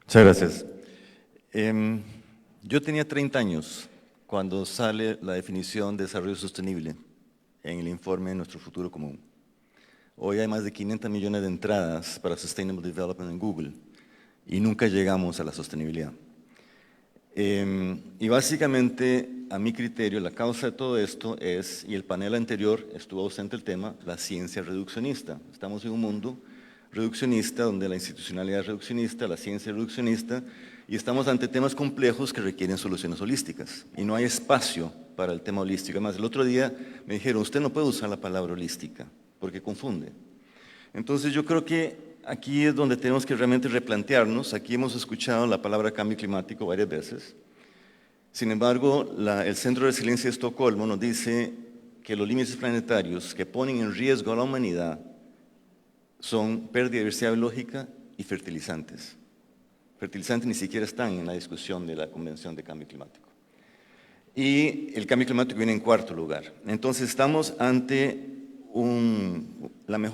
Muchas gracias. Yo tenía 30 años cuando sale la definición de desarrollo sostenible en el informe Nuestro Futuro Común. Hoy hay más de 500 millones de entradas para Sustainable Development en Google y nunca llegamos a la sostenibilidad. Y básicamente, a mi criterio, la causa de todo esto es, y el panel anterior estuvo ausente el tema, la ciencia reduccionista. Estamos en un mundo reduccionista, donde la institucionalidad es reduccionista, la ciencia es reduccionista, y estamos ante temas complejos que requieren soluciones holísticas. Y no hay espacio para el tema holístico. Además, el otro día me dijeron, usted no puede usar la palabra holística, porque confunde. Entonces yo creo que aquí es donde tenemos que realmente replantearnos. Aquí hemos escuchado la palabra cambio climático varias veces. Sin embargo, el Centro de Resiliencia de Estocolmo nos dice que los límites planetarios que ponen en riesgo a la humanidad son pérdida de diversidad biológica y fertilizantes. Fertilizantes ni siquiera están en la discusión de la Convención de Cambio Climático. Y el cambio climático viene en cuarto lugar. Entonces estamos ante la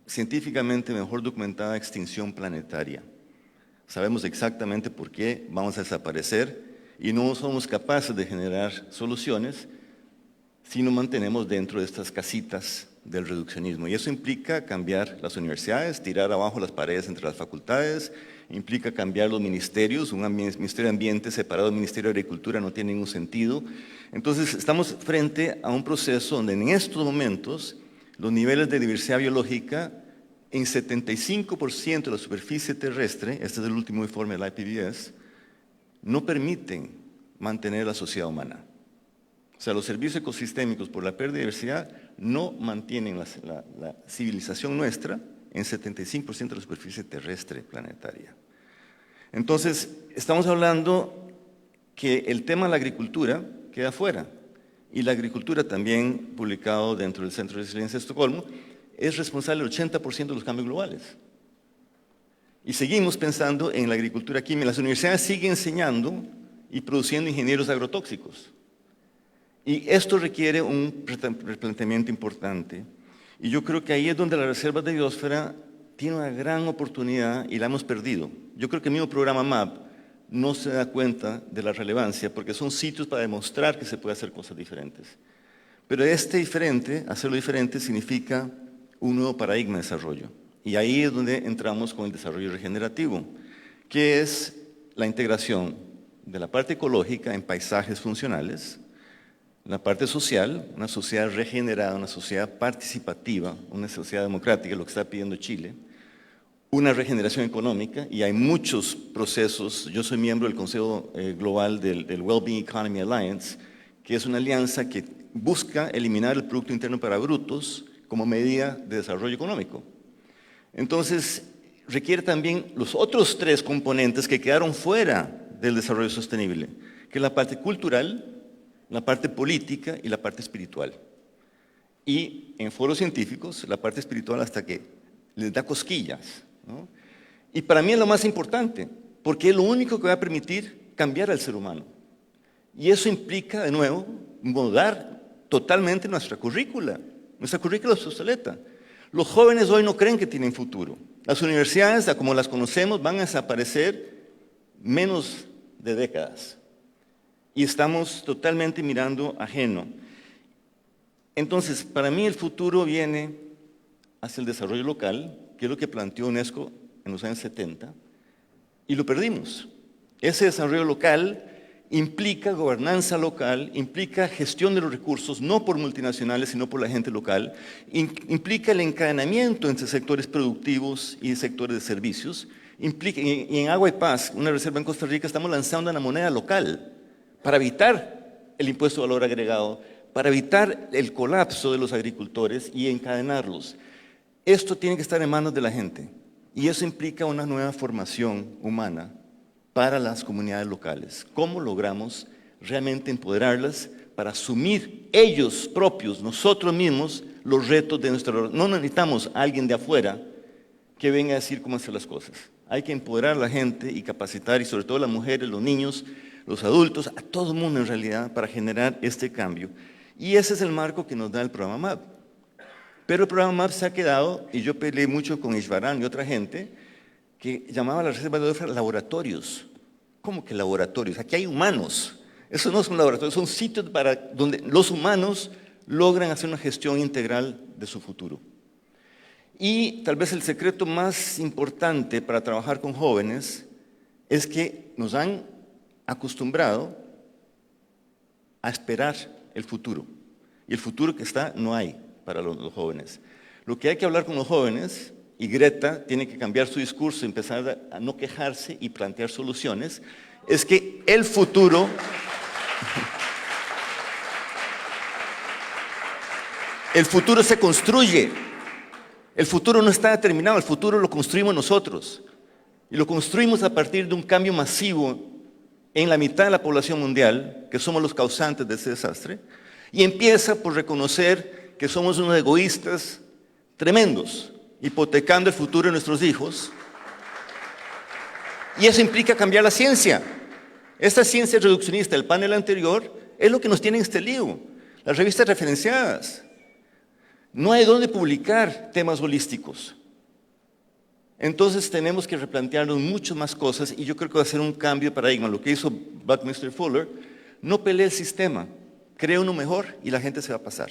científicamente mejor documentada extinción planetaria. Sabemos exactamente por qué vamos a desaparecer y no somos capaces de generar soluciones si nos mantenemos dentro de estas casitas del reduccionismo. Y eso implica cambiar las universidades, tirar abajo las paredes entre las facultades, implica cambiar los ministerios, un Ministerio de Ambiente separado del Ministerio de Agricultura no tiene ningún sentido. Entonces estamos frente a un proceso donde en estos momentos los niveles de diversidad biológica en 75% de la superficie terrestre, este es el último informe del IPBES, no permiten mantener la sociedad humana. O sea, los servicios ecosistémicos por la pérdida de diversidad no mantienen la civilización nuestra en 75% de la superficie terrestre planetaria. Entonces, estamos hablando que el tema de la agricultura queda fuera. Y la agricultura, también publicado dentro del Centro de Resiliencia de Estocolmo, es responsable del 80% de los cambios globales. Y seguimos pensando en la agricultura química. Las universidades siguen enseñando y produciendo ingenieros agrotóxicos. Y esto requiere un replanteamiento importante. Y yo creo que ahí es donde la Reserva de Biosfera tiene una gran oportunidad y la hemos perdido. Yo creo que el mismo programa MAP no se da cuenta de la relevancia porque son sitios para demostrar que se puede hacer cosas diferentes. Pero hacerlo diferente significa un nuevo paradigma de desarrollo. Y ahí es donde entramos con el desarrollo regenerativo, que es la integración de la parte ecológica en paisajes funcionales, la parte social, una sociedad regenerada, una sociedad participativa, una sociedad democrática, lo que está pidiendo Chile, una regeneración económica, y hay muchos procesos. Yo soy miembro del Consejo Global del Wellbeing Economy Alliance, que es una alianza que busca eliminar el Producto Interno para brutos como medida de desarrollo económico. Entonces, requiere también los otros tres componentes que quedaron fuera del desarrollo sostenible, que es la parte cultural, la parte política y la parte espiritual. Y en foros científicos, la parte espiritual hasta que les da cosquillas, ¿no? Y para mí es lo más importante, porque es lo único que va a permitir cambiar al ser humano. Y eso implica, de nuevo, mudar totalmente nuestra currícula. Nuestra currícula es obsoleta. Los jóvenes hoy no creen que tienen futuro. Las universidades, como las conocemos, van a desaparecer menos de décadas. Y estamos totalmente mirando ajeno. Entonces, para mí el futuro viene hacia el desarrollo local, que es lo que planteó UNESCO en los años 70, y lo perdimos. Ese desarrollo local implica gobernanza local, implica gestión de los recursos, no por multinacionales, sino por la gente local, implica el encadenamiento entre sectores productivos y sectores de servicios, y en Agua y Paz, una reserva en Costa Rica, estamos lanzando una moneda local para evitar el impuesto de valor agregado, para evitar el colapso de los agricultores y encadenarlos. Esto tiene que estar en manos de la gente, y eso implica una nueva formación humana para las comunidades locales. ¿Cómo logramos realmente empoderarlas para asumir ellos propios, nosotros mismos, los retos de nuestra... No necesitamos a alguien de afuera que venga a decir cómo hacer las cosas. Hay que empoderar a la gente y capacitar, y sobre todo a las mujeres, los niños, los adultos, a todo el mundo en realidad, para generar este cambio. Y ese es el marco que nos da el programa MAP. Pero el programa MAP se ha quedado, y yo peleé mucho con Ishvarán y otra gente, que llamaba a la Reserva de Biosfera laboratorios. ¿Cómo que laboratorios? Aquí hay humanos. Eso no es un laboratorio, son sitios donde los humanos logran hacer una gestión integral de su futuro. Y tal vez el secreto más importante para trabajar con jóvenes es que nos han acostumbrado a esperar el futuro. Y el futuro que está no hay para los jóvenes. Lo que hay que hablar con los jóvenes, y Greta tiene que cambiar su discurso, empezar a no quejarse y plantear soluciones, es que el futuro se construye. El futuro no está determinado, el futuro lo construimos nosotros. Y lo construimos a partir de un cambio masivo en la mitad de la población mundial, que somos los causantes de ese desastre, y empieza por reconocer que somos unos egoístas tremendos, hipotecando el futuro de nuestros hijos. Y eso implica cambiar la ciencia. Esta ciencia reduccionista del panel anterior es lo que nos tiene en este lío. Las revistas referenciadas. No hay dónde publicar temas holísticos. Entonces tenemos que replantearnos muchas más cosas y yo creo que va a ser un cambio de paradigma. Lo que hizo Buckminster Fuller, no pelea el sistema, crea uno mejor y la gente se va a pasar.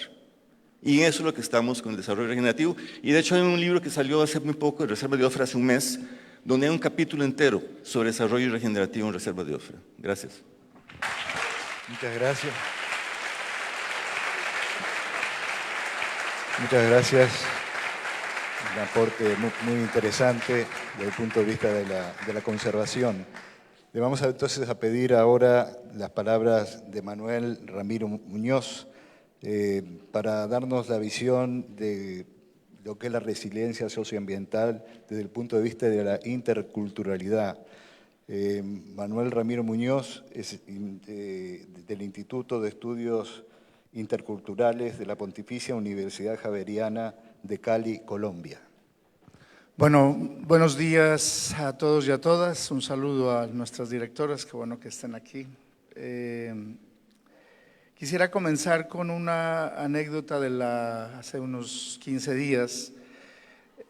Y eso es lo que estamos con el desarrollo regenerativo. Y de hecho hay un libro que salió hace muy poco, de Reserva de Biosfera, hace un mes, donde hay un capítulo entero sobre desarrollo regenerativo en Reserva de Biosfera. Gracias. Muchas gracias. Muchas gracias. Un aporte muy interesante desde el punto de vista de la conservación. Le vamos entonces a pedir ahora las palabras de Manuel Ramiro Muñoz para darnos la visión de lo que es la resiliencia socioambiental desde el punto de vista de la interculturalidad. Manuel Ramiro Muñoz es del Instituto de Estudios Interculturales de la Pontificia Universidad Javeriana de Cali, Colombia. Bueno, buenos días a todos y a todas. Un saludo a nuestras directoras, qué bueno que estén aquí. Quisiera comenzar con una anécdota de hace unos 15 días.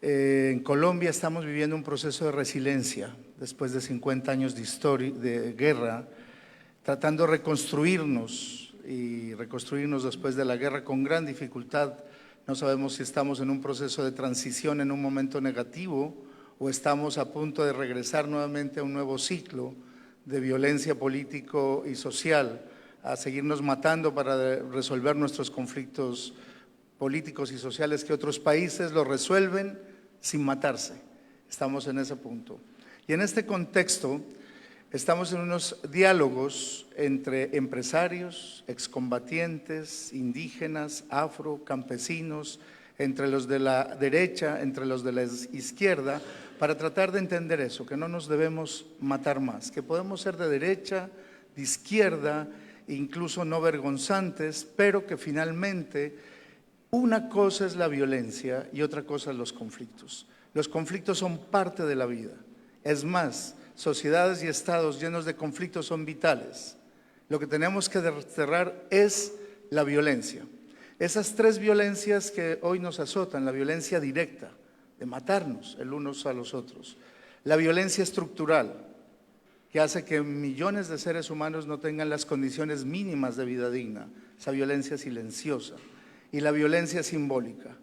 En Colombia estamos viviendo un proceso de resiliencia después de 50 años de guerra, tratando de reconstruirnos después de la guerra con gran dificultad. No sabemos si estamos en un proceso de transición en un momento negativo o estamos a punto de regresar nuevamente a un nuevo ciclo de violencia político y social, a seguirnos matando para resolver nuestros conflictos políticos y sociales que otros países lo resuelven sin matarse. Estamos en ese punto. Y en este contexto estamos en unos diálogos entre empresarios, excombatientes, indígenas, afro, campesinos, entre los de la derecha, entre los de la izquierda, para tratar de entender eso, que no nos debemos matar más, que podemos ser de derecha, de izquierda, incluso no vergonzantes, pero que finalmente una cosa es la violencia y otra cosa es los conflictos. Los conflictos son parte de la vida. Es más, sociedades y estados llenos de conflictos son vitales. Lo que tenemos que desterrar es la violencia. Esas tres violencias que hoy nos azotan, la violencia directa, de matarnos el unos a los otros, la violencia estructural, que hace que millones de seres humanos no tengan las condiciones mínimas de vida digna, esa violencia silenciosa, y la violencia simbólica,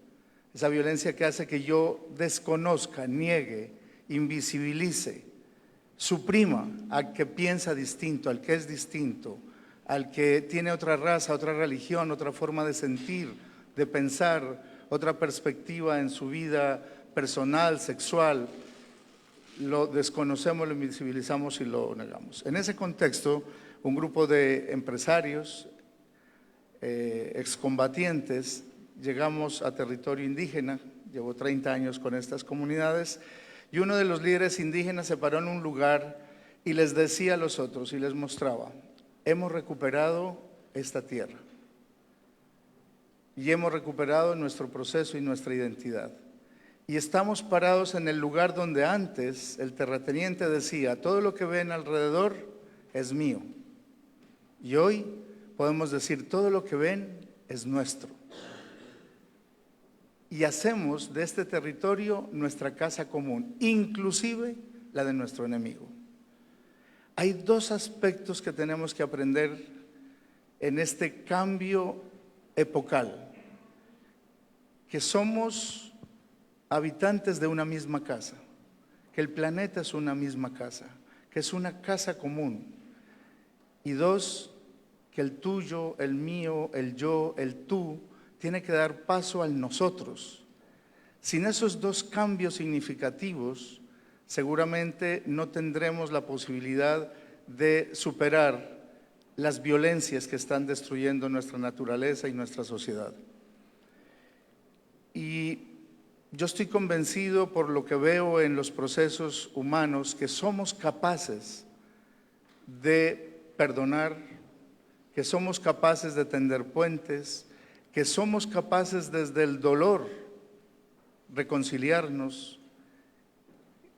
esa violencia que hace que yo desconozca, niegue, invisibilice, suprima al que piensa distinto, al que es distinto, al que tiene otra raza, otra religión, otra forma de sentir, de pensar, otra perspectiva en su vida personal, sexual. Lo desconocemos, lo invisibilizamos y lo negamos. En ese contexto, un grupo de empresarios, excombatientes, llegamos a territorio indígena, llevo 30 años con estas comunidades, y uno de los líderes indígenas se paró en un lugar y les decía a los otros y les mostraba: hemos recuperado esta tierra y hemos recuperado nuestro proceso y nuestra identidad. Y estamos parados en el lugar donde antes el terrateniente decía: todo lo que ven alrededor es mío. Y hoy podemos decir: todo lo que ven es nuestro. Y hacemos de este territorio nuestra casa común, inclusive la de nuestro enemigo. Hay dos aspectos que tenemos que aprender en este cambio epocal, que somos habitantes de una misma casa, que el planeta es una misma casa, que es una casa común. Y dos, que el tuyo, el mío, el yo, el tú, tiene que dar paso al nosotros. Sin esos dos cambios significativos, seguramente no tendremos la posibilidad de superar las violencias que están destruyendo nuestra naturaleza y nuestra sociedad. Y yo estoy convencido por lo que veo en los procesos humanos que somos capaces de perdonar, que somos capaces de tender puentes, que somos capaces desde el dolor reconciliarnos,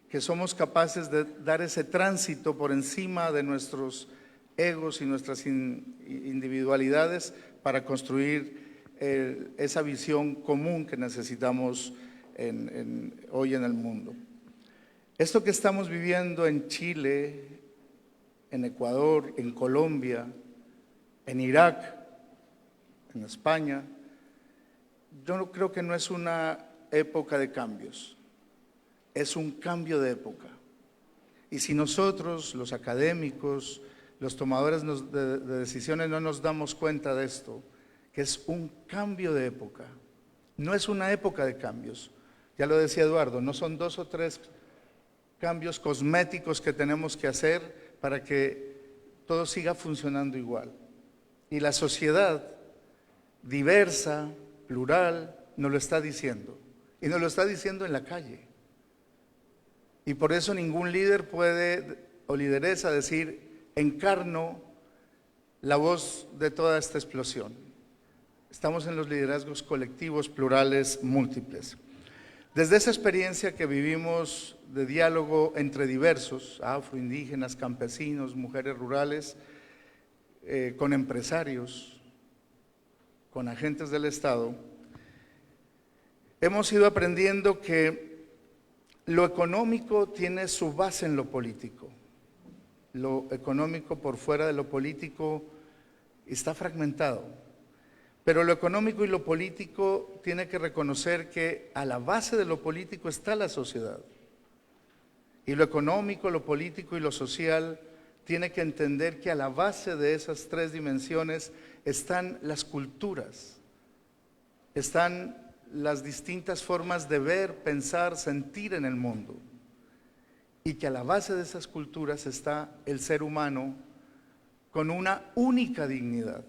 que somos capaces de dar ese tránsito por encima de nuestros egos y nuestras individualidades para construir esa visión común que necesitamos hoy en el mundo. Esto que estamos viviendo en Chile, en Ecuador, en Colombia, en Irak, en España, yo creo que no es una época de cambios, es un cambio de época. Y si nosotros, los académicos, los tomadores de decisiones, no nos damos cuenta de esto, que es un cambio de época, no es una época de cambios. Ya lo decía Eduardo, no son 2 o 3 cambios cosméticos que tenemos que hacer para que todo siga funcionando igual. Y la sociedad diversa, plural, nos lo está diciendo. Y nos lo está diciendo en la calle. Y por eso ningún líder puede, o lideresa, decir, encarno la voz de toda esta explosión. Estamos en los liderazgos colectivos, plurales, múltiples. Desde esa experiencia que vivimos de diálogo entre diversos, afroindígenas, campesinos, mujeres rurales, con empresarios, con agentes del Estado, hemos ido aprendiendo que lo económico tiene su base en lo político. Lo económico por fuera de lo político está fragmentado. Pero lo económico y lo político tiene que reconocer que a la base de lo político está la sociedad. Y lo económico, lo político y lo social tiene que entender que a la base de esas 3 dimensiones están las culturas, están las distintas formas de ver, pensar, sentir en el mundo. Y que a la base de esas culturas está el ser humano con una única dignidad.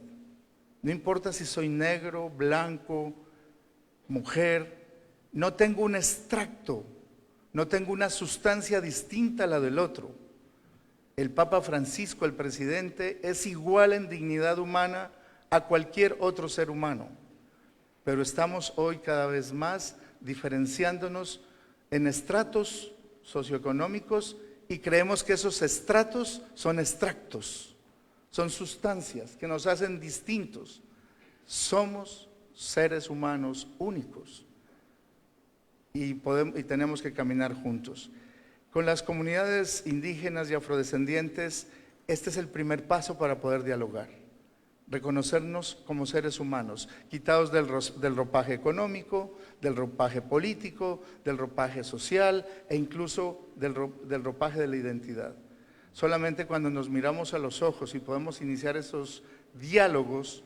No importa si soy negro, blanco, mujer, no tengo un extracto, no tengo una sustancia distinta a la del otro. El Papa Francisco, el presidente, es igual en dignidad humana a cualquier otro ser humano. Pero estamos hoy cada vez más diferenciándonos en estratos socioeconómicos y creemos que esos estratos son extractos. Son sustancias que nos hacen distintos. Somos seres humanos únicos y tenemos que caminar juntos. Con las comunidades indígenas y afrodescendientes, este es el primer paso para poder dialogar. Reconocernos como seres humanos, quitados del ropaje económico, del ropaje político, del ropaje social e incluso del ropaje de la identidad. Solamente cuando nos miramos a los ojos y podemos iniciar esos diálogos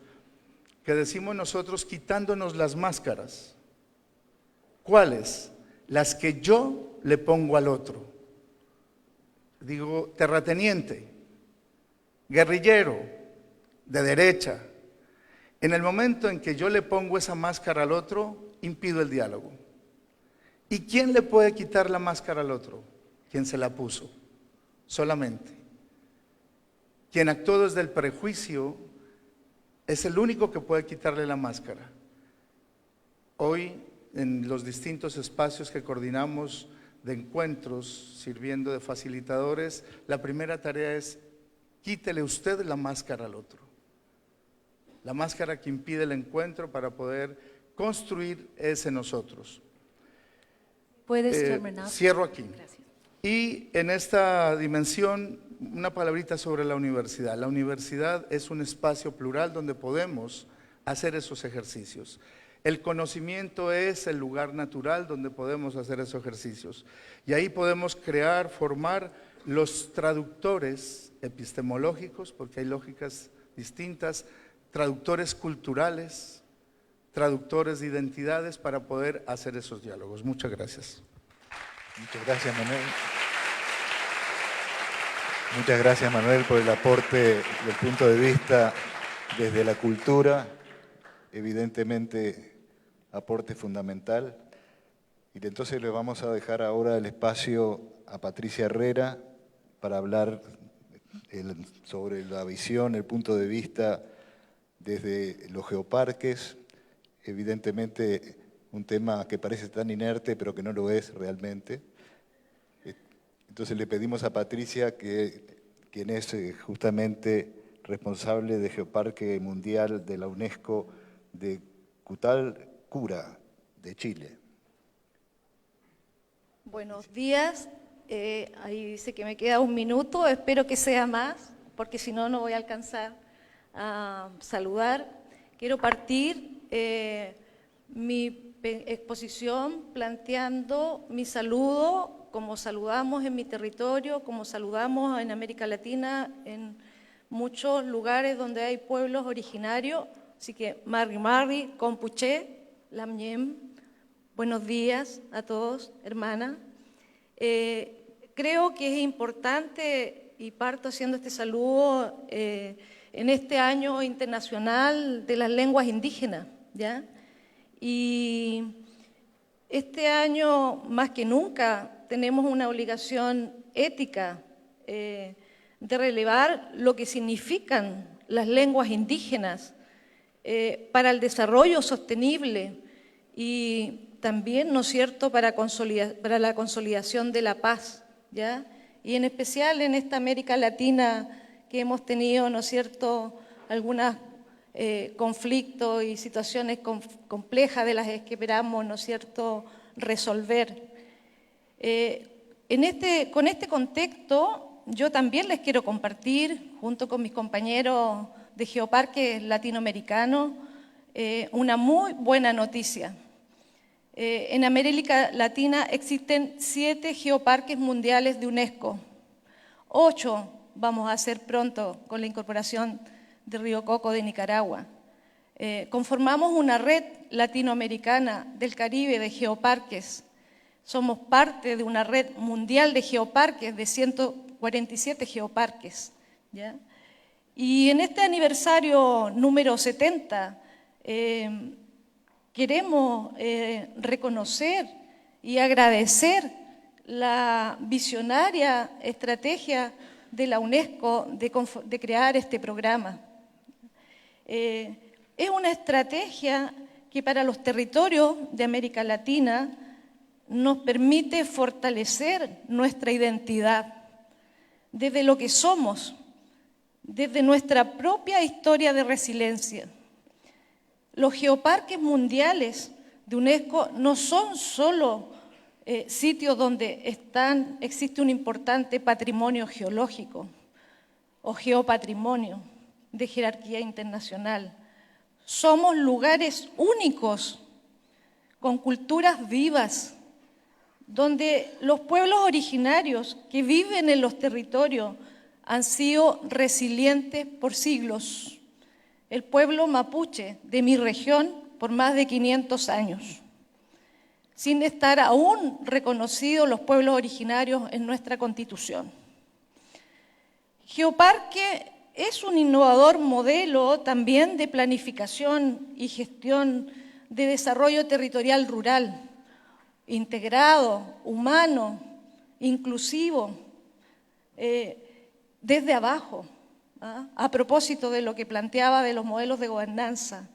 que decimos nosotros quitándonos las máscaras. ¿Cuáles? Las que yo le pongo al otro. Digo, terrateniente, guerrillero, de derecha. En el momento en que yo le pongo esa máscara al otro, impido el diálogo. ¿Y quién le puede quitar la máscara al otro? Quien se la puso. Solamente. Quien actuó desde el prejuicio es el único que puede quitarle la máscara. Hoy, en los distintos espacios que coordinamos de encuentros, sirviendo de facilitadores, la primera tarea es quítele usted la máscara al otro. La máscara que impide el encuentro para poder construir ese nosotros. ¿Puedes terminar? Cierro aquí. Gracias. Y en esta dimensión una palabrita sobre la universidad. La universidad es un espacio plural donde podemos hacer esos ejercicios. El conocimiento es el lugar natural donde podemos hacer esos ejercicios. Y ahí podemos crear, formar los traductores epistemológicos, porque hay lógicas distintas, traductores culturales, traductores de identidades para poder hacer esos diálogos. Muchas gracias. Muchas gracias, Manuel. Muchas gracias, Manuel, por el aporte del punto de vista desde la cultura, evidentemente aporte fundamental. Y entonces le vamos a dejar ahora el espacio a Patricia Herrera para hablar sobre la visión, el punto de vista desde los geoparques, evidentemente un tema que parece tan inerte, pero que no lo es realmente. Entonces le pedimos a Patricia, quien es justamente responsable de Geoparque Mundial de la UNESCO de Cutalcura, de Chile. Buenos días. Ahí dice que me queda 1 minuto, espero que sea más, porque si no, no voy a alcanzar a saludar. Quiero partir mi exposición planteando mi saludo, como saludamos en mi territorio, como saludamos en América Latina, en muchos lugares donde hay pueblos originarios. Así que, Marri Marri, Compuché, Lamñem, buenos días a todos, hermana. Creo que es importante, y parto haciendo este saludo, en este año internacional de las lenguas indígenas, ¿ya? Y este año, más que nunca, tenemos una obligación ética de relevar lo que significan las lenguas indígenas para el desarrollo sostenible y también, ¿no es cierto?, para la consolidación de la paz, ¿ya? Y en especial en esta América Latina que hemos tenido, ¿no es cierto?, algunos conflictos y situaciones complejas de las que esperamos, ¿no es cierto?, resolver. Con este contexto, yo también les quiero compartir, junto con mis compañeros de Geoparques Latinoamericanos, una muy buena noticia. En América Latina existen 7 geoparques mundiales de UNESCO. 8 vamos a hacer pronto con la incorporación de Río Coco de Nicaragua. Conformamos una red latinoamericana del Caribe de geoparques. Somos parte de una red mundial de geoparques, de 147 geoparques, ¿ya? Y en este aniversario número 70, queremos reconocer y agradecer la visionaria estrategia de la UNESCO de crear este programa. Es una estrategia que para los territorios de América Latina nos permite fortalecer nuestra identidad desde lo que somos, desde nuestra propia historia de resiliencia. Los geoparques mundiales de UNESCO no son solo sitios donde existe un importante patrimonio geológico o geopatrimonio de jerarquía internacional. Somos lugares únicos, con culturas vivas, donde los pueblos originarios que viven en los territorios han sido resilientes por siglos. El pueblo mapuche de mi región por más de 500 años, sin estar aún reconocidos los pueblos originarios en nuestra Constitución. Geoparque es un innovador modelo también de planificación y gestión de desarrollo territorial rural, integrado, humano, inclusivo, desde abajo, a propósito de lo que planteaba de los modelos de gobernanza.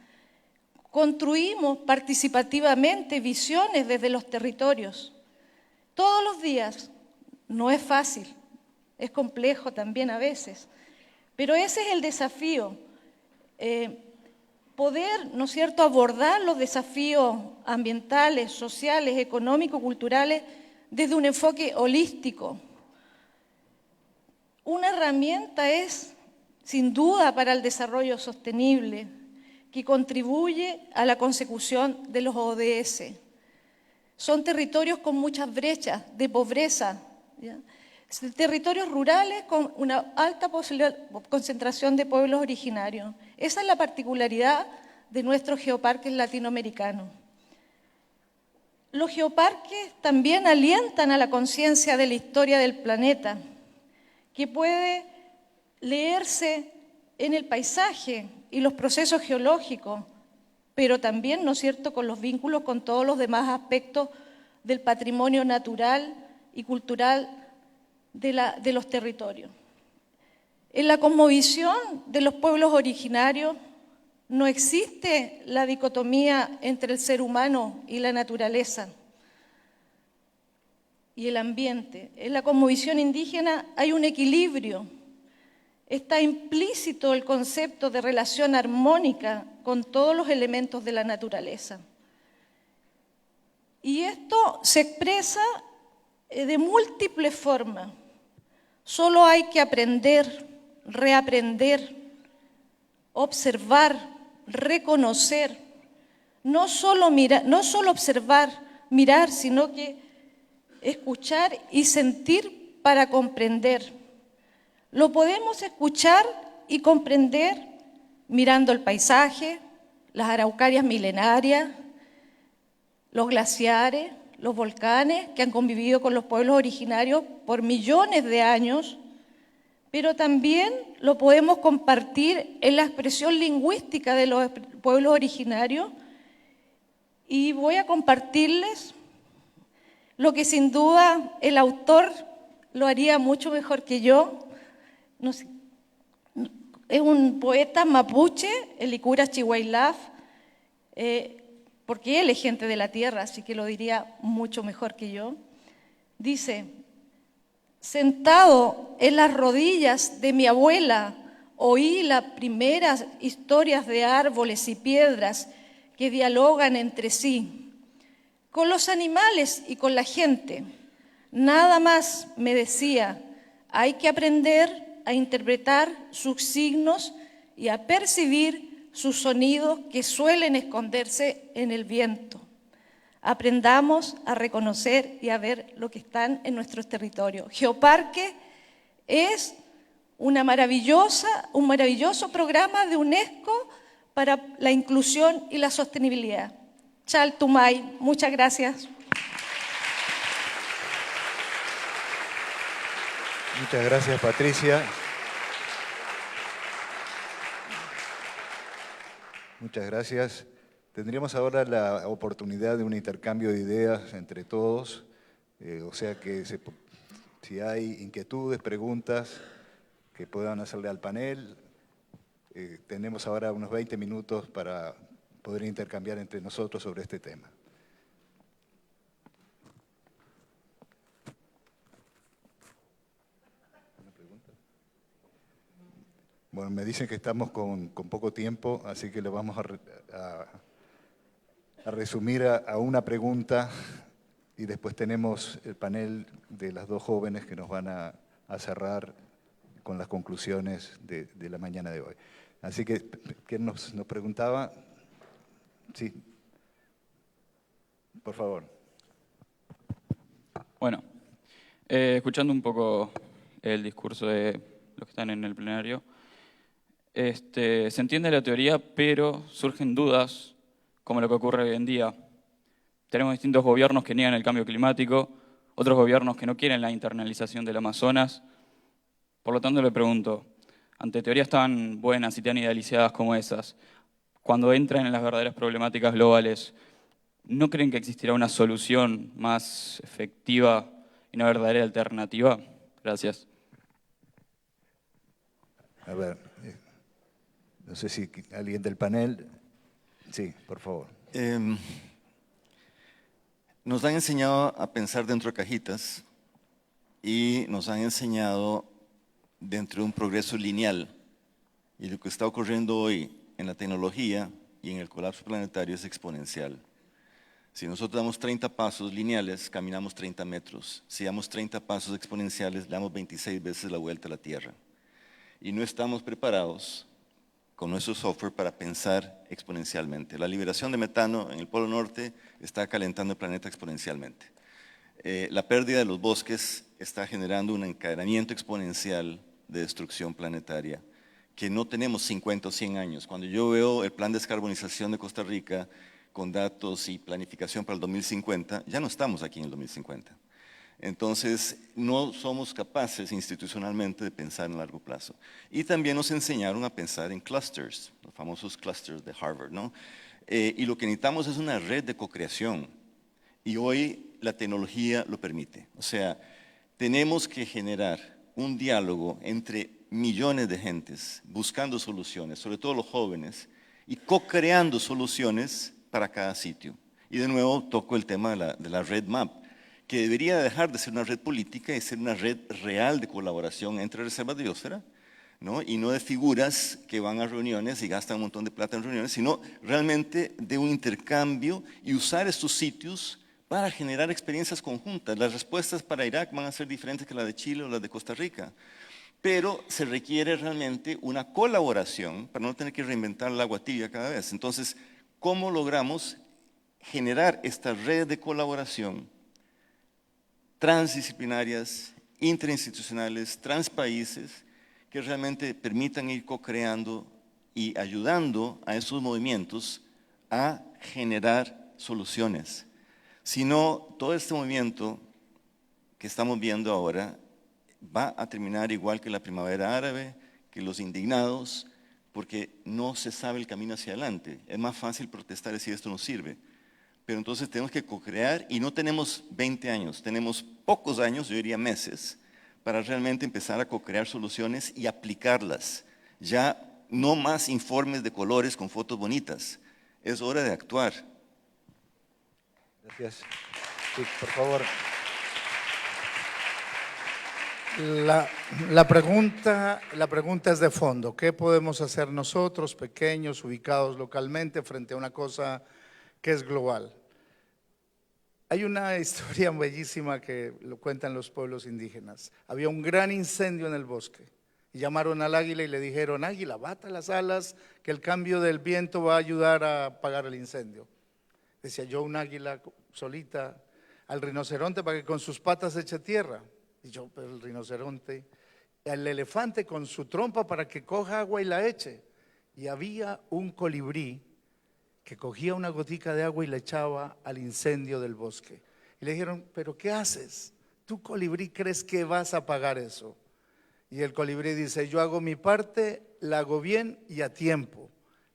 Construimos participativamente visiones desde los territorios. Todos los días, no es fácil, es complejo también a veces, pero ese es el desafío, poder, ¿no es cierto?, abordar los desafíos ambientales, sociales, económicos, culturales, desde un enfoque holístico. una herramienta es, sin duda, para el desarrollo sostenible, que contribuye a la consecución de los ODS. Son territorios con muchas brechas de pobreza, ¿ya? Territorios rurales con una alta concentración de pueblos originarios. Esa es la particularidad de nuestros geoparques latinoamericanos. Los geoparques también alientan a la conciencia de la historia del planeta, que puede leerse en el paisaje y los procesos geológicos, pero también, ¿no es cierto?, con los vínculos con todos los demás aspectos del patrimonio natural y cultural de los territorios. En la cosmovisión de los pueblos originarios no existe la dicotomía entre el ser humano y la naturaleza y el ambiente. En la cosmovisión indígena hay un equilibrio. Está implícito el concepto de relación armónica con todos los elementos de la naturaleza. Y esto se expresa de múltiples formas. Solo hay que aprender, reaprender, observar, reconocer, no solo observar, mirar, sino que escuchar y sentir para comprender. Lo podemos escuchar y comprender mirando el paisaje, las araucarias milenarias, los glaciares, los volcanes que han convivido con los pueblos originarios por millones de años, pero también lo podemos compartir en la expresión lingüística de los pueblos originarios, y voy a compartirles lo que sin duda el autor lo haría mucho mejor que yo. No sé, es un poeta mapuche, el Licura Chihuaylaf, porque él es gente de la tierra, así que lo diría mucho mejor que yo. Dice: sentado en las rodillas de mi abuela, oí las primeras historias de árboles y piedras que dialogan entre sí, con los animales y con la gente. Nada más me decía: hay que aprender a interpretar sus signos y a percibir sus sonidos que suelen esconderse en el viento. Aprendamos a reconocer y a ver lo que están en nuestros territorios. Geoparque es un maravilloso programa de UNESCO para la inclusión y la sostenibilidad. Chal Tumay, muchas gracias. Muchas gracias, Patricia. Muchas gracias. Tendríamos ahora la oportunidad de un intercambio de ideas entre todos, o sea que si hay inquietudes, preguntas que puedan hacerle al panel, tenemos ahora unos 20 minutos para poder intercambiar entre nosotros sobre este tema. Bueno, me dicen que estamos con poco tiempo, así que lo vamos a resumir a una pregunta, y después tenemos el panel de las dos jóvenes que nos van a cerrar con las conclusiones de la mañana de hoy. Así que, ¿quién nos preguntaba? Sí. Por favor. Bueno, escuchando un poco el discurso de los que están en el plenario, se entiende la teoría, pero surgen dudas, como lo que ocurre hoy en día. Tenemos distintos gobiernos que niegan el cambio climático, otros gobiernos que no quieren la internalización del Amazonas. Por lo tanto, le pregunto, ante teorías tan buenas y tan idealizadas como esas, cuando entran en las verdaderas problemáticas globales, ¿no creen que existirá una solución más efectiva y una verdadera alternativa? Gracias. A ver, no sé si alguien del panel. Sí, por favor. Nos han enseñado a pensar dentro de cajitas y nos han enseñado dentro de un progreso lineal. Y lo que está ocurriendo hoy en la tecnología y en el colapso planetario es exponencial. Si nosotros damos 30 pasos lineales, caminamos 30 metros. Si damos 30 pasos exponenciales, le damos 26 veces la vuelta a la Tierra. Y no estamos preparados con nuestro software para pensar exponencialmente. La liberación de metano en el Polo Norte está calentando el planeta exponencialmente. La pérdida de los bosques está generando un encadenamiento exponencial de destrucción planetaria que no tenemos 50 o 100 años. Cuando yo veo el plan de descarbonización de Costa Rica con datos y planificación para el 2050, ya no estamos aquí en el 2050. Entonces, no somos capaces institucionalmente de pensar en largo plazo. Y también nos enseñaron a pensar en clusters, los famosos clusters de Harvard, ¿no? Y lo que necesitamos es una red de co-creación. Y hoy la tecnología lo permite. O sea, tenemos que generar un diálogo entre millones de gentes buscando soluciones, sobre todo los jóvenes, y co-creando soluciones para cada sitio. Y de nuevo toco el tema de la red MAP, que debería dejar de ser una red política y ser una red real de colaboración entre reservas de biosfera, ¿no? Y no de figuras que van a reuniones y gastan un montón de plata en reuniones, sino realmente de un intercambio y usar estos sitios para generar experiencias conjuntas. Las respuestas para Irak van a ser diferentes que las de Chile o las de Costa Rica, pero se requiere realmente una colaboración para no tener que reinventar el agua tibia cada vez. Entonces, ¿cómo logramos generar esta red de colaboración transdisciplinarias, interinstitucionales, transpaíses, que realmente permitan ir co-creando y ayudando a esos movimientos a generar soluciones? Si no, todo este movimiento que estamos viendo ahora va a terminar igual que la primavera árabe, que los indignados, porque no se sabe el camino hacia adelante. Es más fácil protestar y decir esto no sirve. Pero entonces tenemos que co-crear y no tenemos 20 años, tenemos pocos años, yo diría meses, para realmente empezar a co-crear soluciones y aplicarlas. Ya no más informes de colores con fotos bonitas, es hora de actuar. Gracias. Sí, por favor. La pregunta es de fondo. ¿Qué podemos hacer nosotros, pequeños, ubicados localmente, frente a una cosa que es global? Hay una historia bellísima que lo cuentan los pueblos indígenas. Había un gran incendio en el bosque y llamaron al águila y le dijeron: águila, bata las alas, que el cambio del viento va a ayudar a apagar el incendio. Decía yo, un águila solita, al rinoceronte para que con sus patas eche tierra. Y yo, pero el rinoceronte, al elefante con su trompa para que coja agua y la eche. Y había un colibrí que cogía una gotica de agua y la echaba al incendio del bosque. Y le dijeron: ¿pero qué haces? ¿Tú, colibrí, crees que vas a apagar eso? Y el colibrí dice: yo hago mi parte, la hago bien y a tiempo.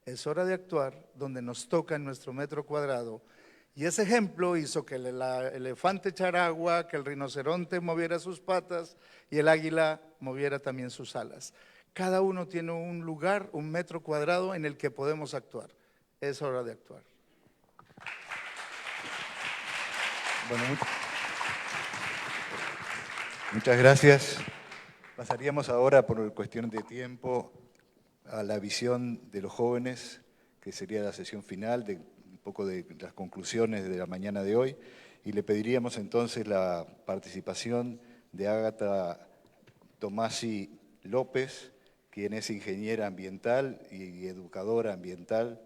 Es hora de actuar donde nos toca en nuestro metro cuadrado. Y ese ejemplo hizo que el elefante echara agua, que el rinoceronte moviera sus patas y el águila moviera también sus alas. Cada uno tiene un lugar, un metro cuadrado en el que podemos actuar. Es hora de actuar. Bueno, muchas gracias. Pasaríamos ahora, por cuestión de tiempo, a la visión de los jóvenes, que sería la sesión final, de un poco de las conclusiones de la mañana de hoy, y le pediríamos entonces la participación de Ágata Tomasi López, quien es ingeniera ambiental y educadora ambiental,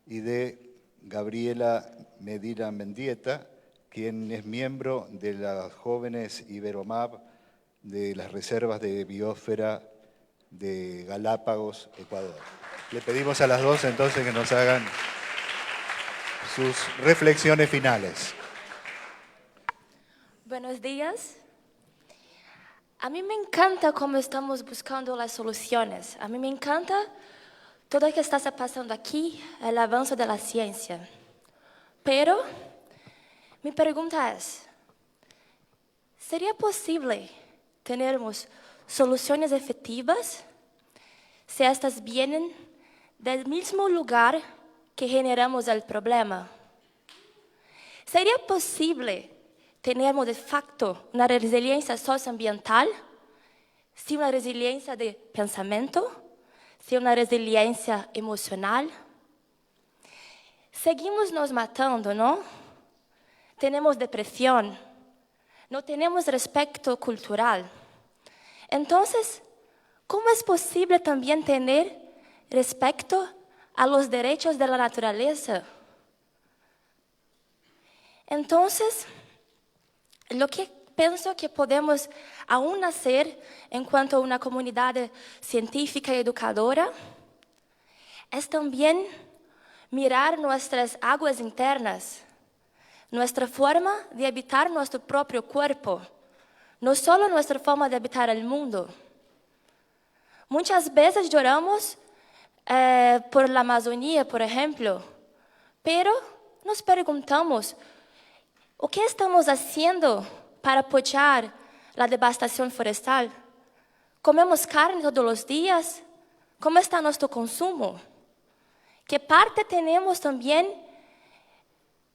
y de Gabriela Medina Mendieta, quien es miembro de las jóvenes Iberomab de las reservas de biosfera de Galápagos, Ecuador. Le pedimos a las dos entonces que nos hagan sus reflexiones finales. Buenos días. A mí me encanta cómo estamos buscando las soluciones. A mí me encanta todo lo que está pasando aquí, el avance de la ciencia. Pero mi pregunta es, ¿sería posible tenermos soluciones efectivas si estas vienen del mismo lugar que generamos el problema? ¿Sería posible tenermos de facto una resiliencia socioambiental sin una resiliencia de pensamiento, sin una resiliencia emocional? Seguimos nos matando, ¿no? tenemos depresión, no tenemos respeto cultural. Entonces, ¿cómo es posible también tener respeto a los derechos de la naturaleza? Entonces, lo que pienso que podemos aún hacer en cuanto a una comunidad científica y educadora es también mirar nuestras aguas internas, nuestra forma de habitar nuestro propio cuerpo, no solo nuestra forma de habitar el mundo. Muchas veces lloramos por la Amazonía, por ejemplo, pero nos preguntamos, ¿qué estamos haciendo para apoyar la devastación forestal? ¿Comemos carne todos los días? ¿Cómo está nuestro consumo? ¿Qué parte tenemos también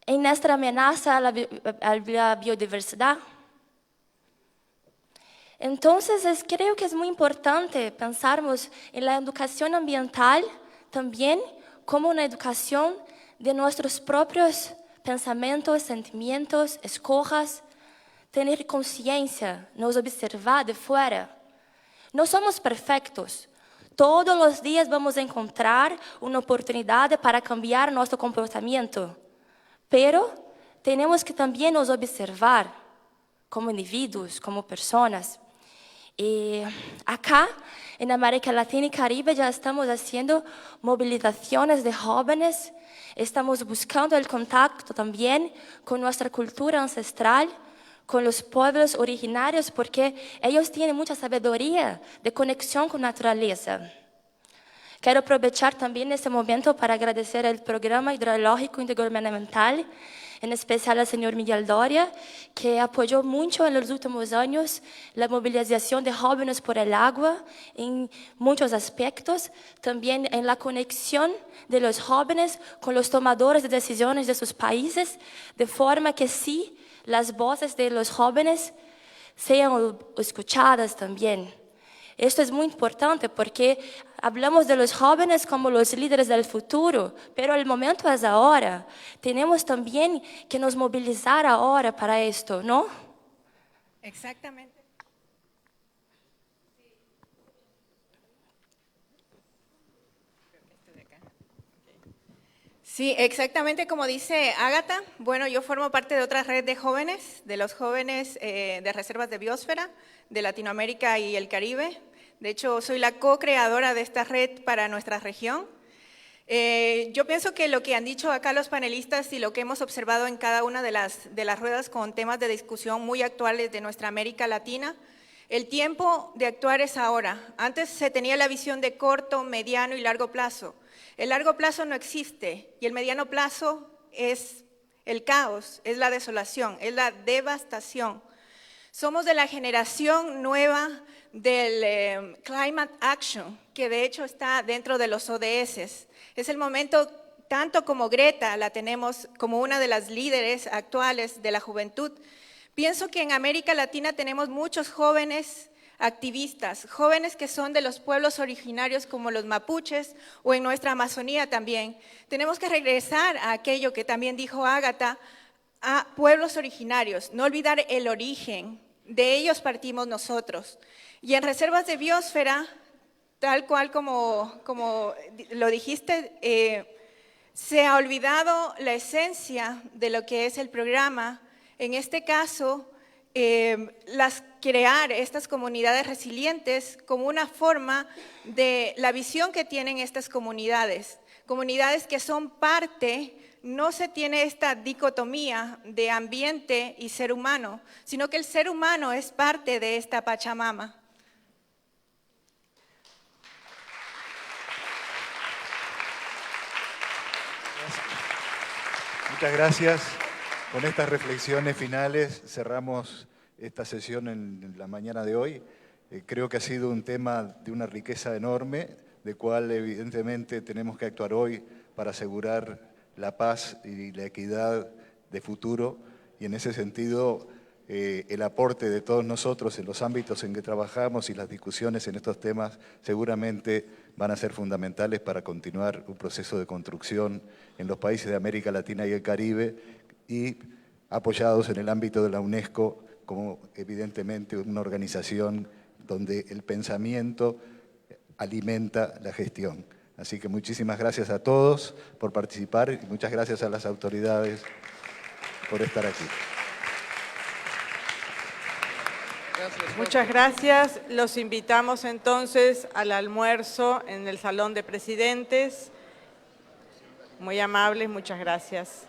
en nuestra amenaza a la biodiversidad? Entonces, creo que es muy importante pensarmos en la educación ambiental también como una educación de nuestros propios pensamientos, sentimientos, escojas, tener conciencia, nos observar de fuera. No somos perfectos. Todos los días vamos a encontrar una oportunidad para cambiar nuestro comportamiento. Pero tenemos que también nos observar como individuos, como personas. Y acá, en América Latina y Caribe, ya estamos haciendo movilizaciones de jóvenes. Estamos buscando el contacto también con nuestra cultura ancestral, con los pueblos originarios, porque ellos tienen mucha sabiduría de conexión con la naturaleza. Quiero aprovechar también este momento para agradecer al Programa Hidrológico Intergubernamental, en especial al señor Miguel Doria, que apoyó mucho en los últimos años la movilización de jóvenes por el agua en muchos aspectos, también en la conexión de los jóvenes con los tomadores de decisiones de sus países, de forma que sí, las voces de los jóvenes sean escuchadas también. Esto es muy importante porque hablamos de los jóvenes como los líderes del futuro, pero el momento es ahora. Tenemos también que nos movilizar ahora para esto, ¿no? Exactamente. Sí, exactamente como dice Ágata. Bueno, yo formo parte de otra red de jóvenes, de los jóvenes de reservas de biosfera de Latinoamérica y el Caribe. De hecho, soy la co-creadora de esta red para nuestra región. Yo pienso que lo que han dicho acá los panelistas y lo que hemos observado en cada una de las ruedas con temas de discusión muy actuales de nuestra América Latina, el tiempo de actuar es ahora. Antes se tenía la visión de corto, mediano y largo plazo. El largo plazo no existe y el mediano plazo es el caos, es la desolación, es la devastación. Somos de la generación nueva del Climate Action, que de hecho está dentro de los ODS. Es el momento, tanto como Greta la tenemos como una de las líderes actuales de la juventud. Pienso que en América Latina tenemos muchos jóvenes activistas, jóvenes que son de los pueblos originarios como los mapuches o en nuestra Amazonía también. Tenemos que regresar a aquello que también dijo Ágata, a pueblos originarios, no olvidar el origen, de ellos partimos nosotros. Y en reservas de biosfera, tal cual como lo dijiste, se ha olvidado la esencia de lo que es el programa. En este caso, crear estas comunidades resilientes como una forma de la visión que tienen estas comunidades que son parte. No se tiene esta dicotomía de ambiente y ser humano, sino que el ser humano es parte de esta Pachamama. Muchas gracias. Con estas reflexiones finales cerramos esta sesión en la mañana de hoy. Creo que ha sido un tema de una riqueza enorme, de cual evidentemente tenemos que actuar hoy para asegurar la paz y la equidad de futuro, y en ese sentido el aporte de todos nosotros en los ámbitos en que trabajamos y las discusiones en estos temas seguramente van a ser fundamentales para continuar un proceso de construcción en los países de América Latina y el Caribe y apoyados en el ámbito de la UNESCO como evidentemente una organización donde el pensamiento alimenta la gestión. Así que muchísimas gracias a todos por participar y muchas gracias a las autoridades por estar aquí. Muchas gracias. Los invitamos entonces al almuerzo en el Salón de Presidentes. Muy amables, muchas gracias.